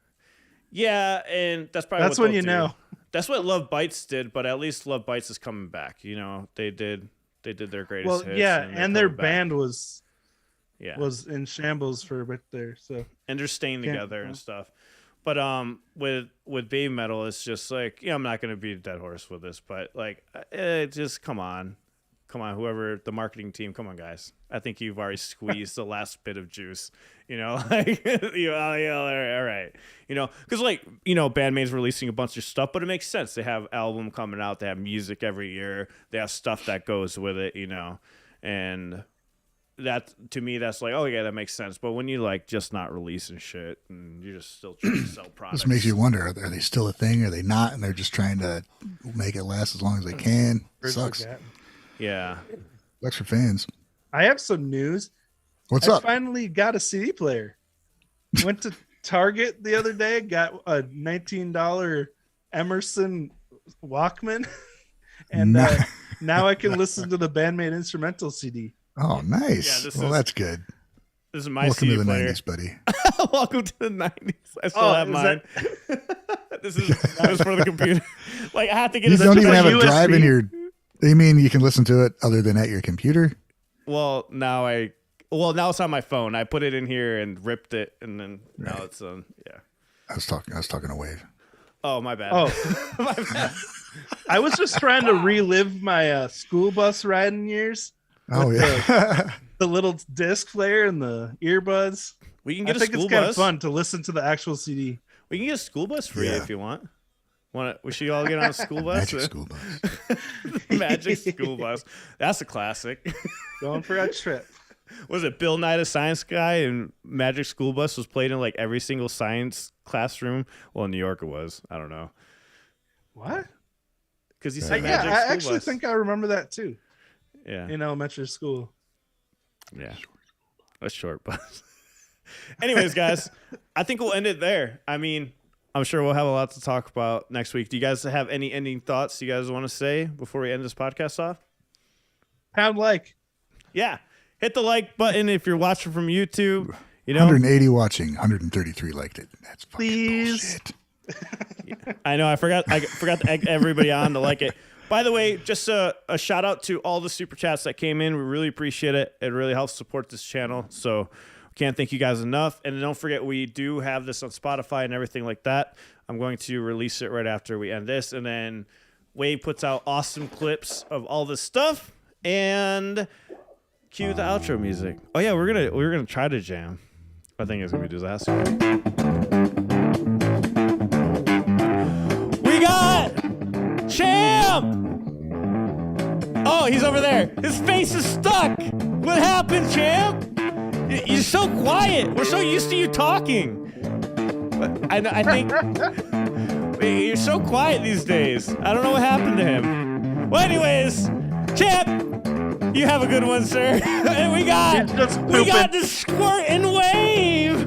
Yeah, and that's probably That's what when you they'll do. know. That's what Lovebites did, but at least Lovebites is coming back. You know, they did their greatest Well, hits. yeah, they're and their coming back. band was was in shambles for a bit there. So and they're staying Can't- together and stuff. But with Babymetal, it's just like, yeah, I'm not gonna be a dead horse with this, but like, just come on, come on, whoever the marketing team, come on, guys. I think you've already squeezed the last bit of juice. Like, all right. Because like, Band-Maid's releasing a bunch of stuff, but it makes sense. They have album coming out. They have music every year. They have stuff that goes with it, and that to me, that's like, oh yeah, that makes sense. But when you like just not releasing shit and you're just still trying to sell products, this makes you wonder: are they still a thing? Are they not? And they're just trying to make it last as long as they can. Sucks. Yeah. Sucks for fans. I have some news. What's I up? finally got a CD player. Went to Target the other day, got a $19 Emerson Walkman, and now I can listen to the Band-Maid instrumental CD. Oh, nice. Yeah, that's good. This is my Welcome CD to the player. 90s, buddy. Welcome to the 90s. I still have mine. That was for the computer. Like I have to get. You don't even have a drive USB. in your. You mean you can listen to it other than at your computer? Well, now it's on my phone. I put it in here and ripped it, and then now it's on. Yeah. I was talking to Wave. Oh, my bad. Oh, my bad. I was just trying to relive my school bus riding years. Oh yeah. The little disc player and the earbuds. We can get I a think school it's kind bus. of fun to listen to the actual CD. We can get a school bus for you if you want. We should all get on a school bus. Magic school bus. Magic school bus. That's a classic. Going for a trip. Was it Bill Nye the Science Guy and Magic School Bus was played in like every single science classroom? Well, in New York it was. I don't know. What? Because he said Yeah, Magic I School actually Bus. think I remember that too. Yeah. In elementary school. Yeah. A short bus. Anyways, guys, I think we'll end it there. I mean, I'm sure we'll have a lot to talk about next week. Do you guys have any ending thoughts you guys want to say before we end this podcast off? Pound like. Yeah. Hit the like button if you're watching from YouTube. 180 watching, 133 liked it. That's fucking Please. bullshit. I know. I forgot to egg everybody on to like it. By the way, just a shout out to all the super chats that came in. We really appreciate it. It really helps support this channel. So can't thank you guys enough. And don't forget, we do have this on Spotify and everything like that. I'm going to release it right after we end this. And then Wade puts out awesome clips of all this stuff. And cue the outro music. Oh yeah, we're gonna try to jam. I think it's gonna be disaster. We got Champ! Oh, he's over there. His face is stuck. What happened, Champ? You're so quiet. We're so used to you talking. I think you're so quiet these days. I don't know what happened to him. Well, anyways, Champ, you have a good one, sir. And we got the squirt and wave.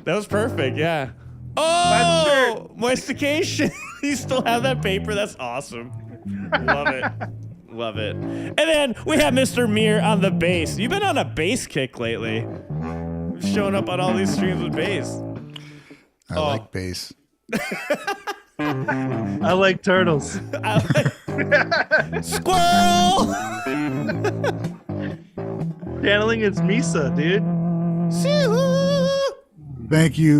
That was perfect, yeah. Oh, moistication. You still have that paper? That's awesome. Love it. Love it. And then we have Mr. Mir on the bass. You've been on a bass kick lately. Showing up on all these streams with bass. I like bass. I like turtles. Squirrel! Channeling is Misa, dude. Thank you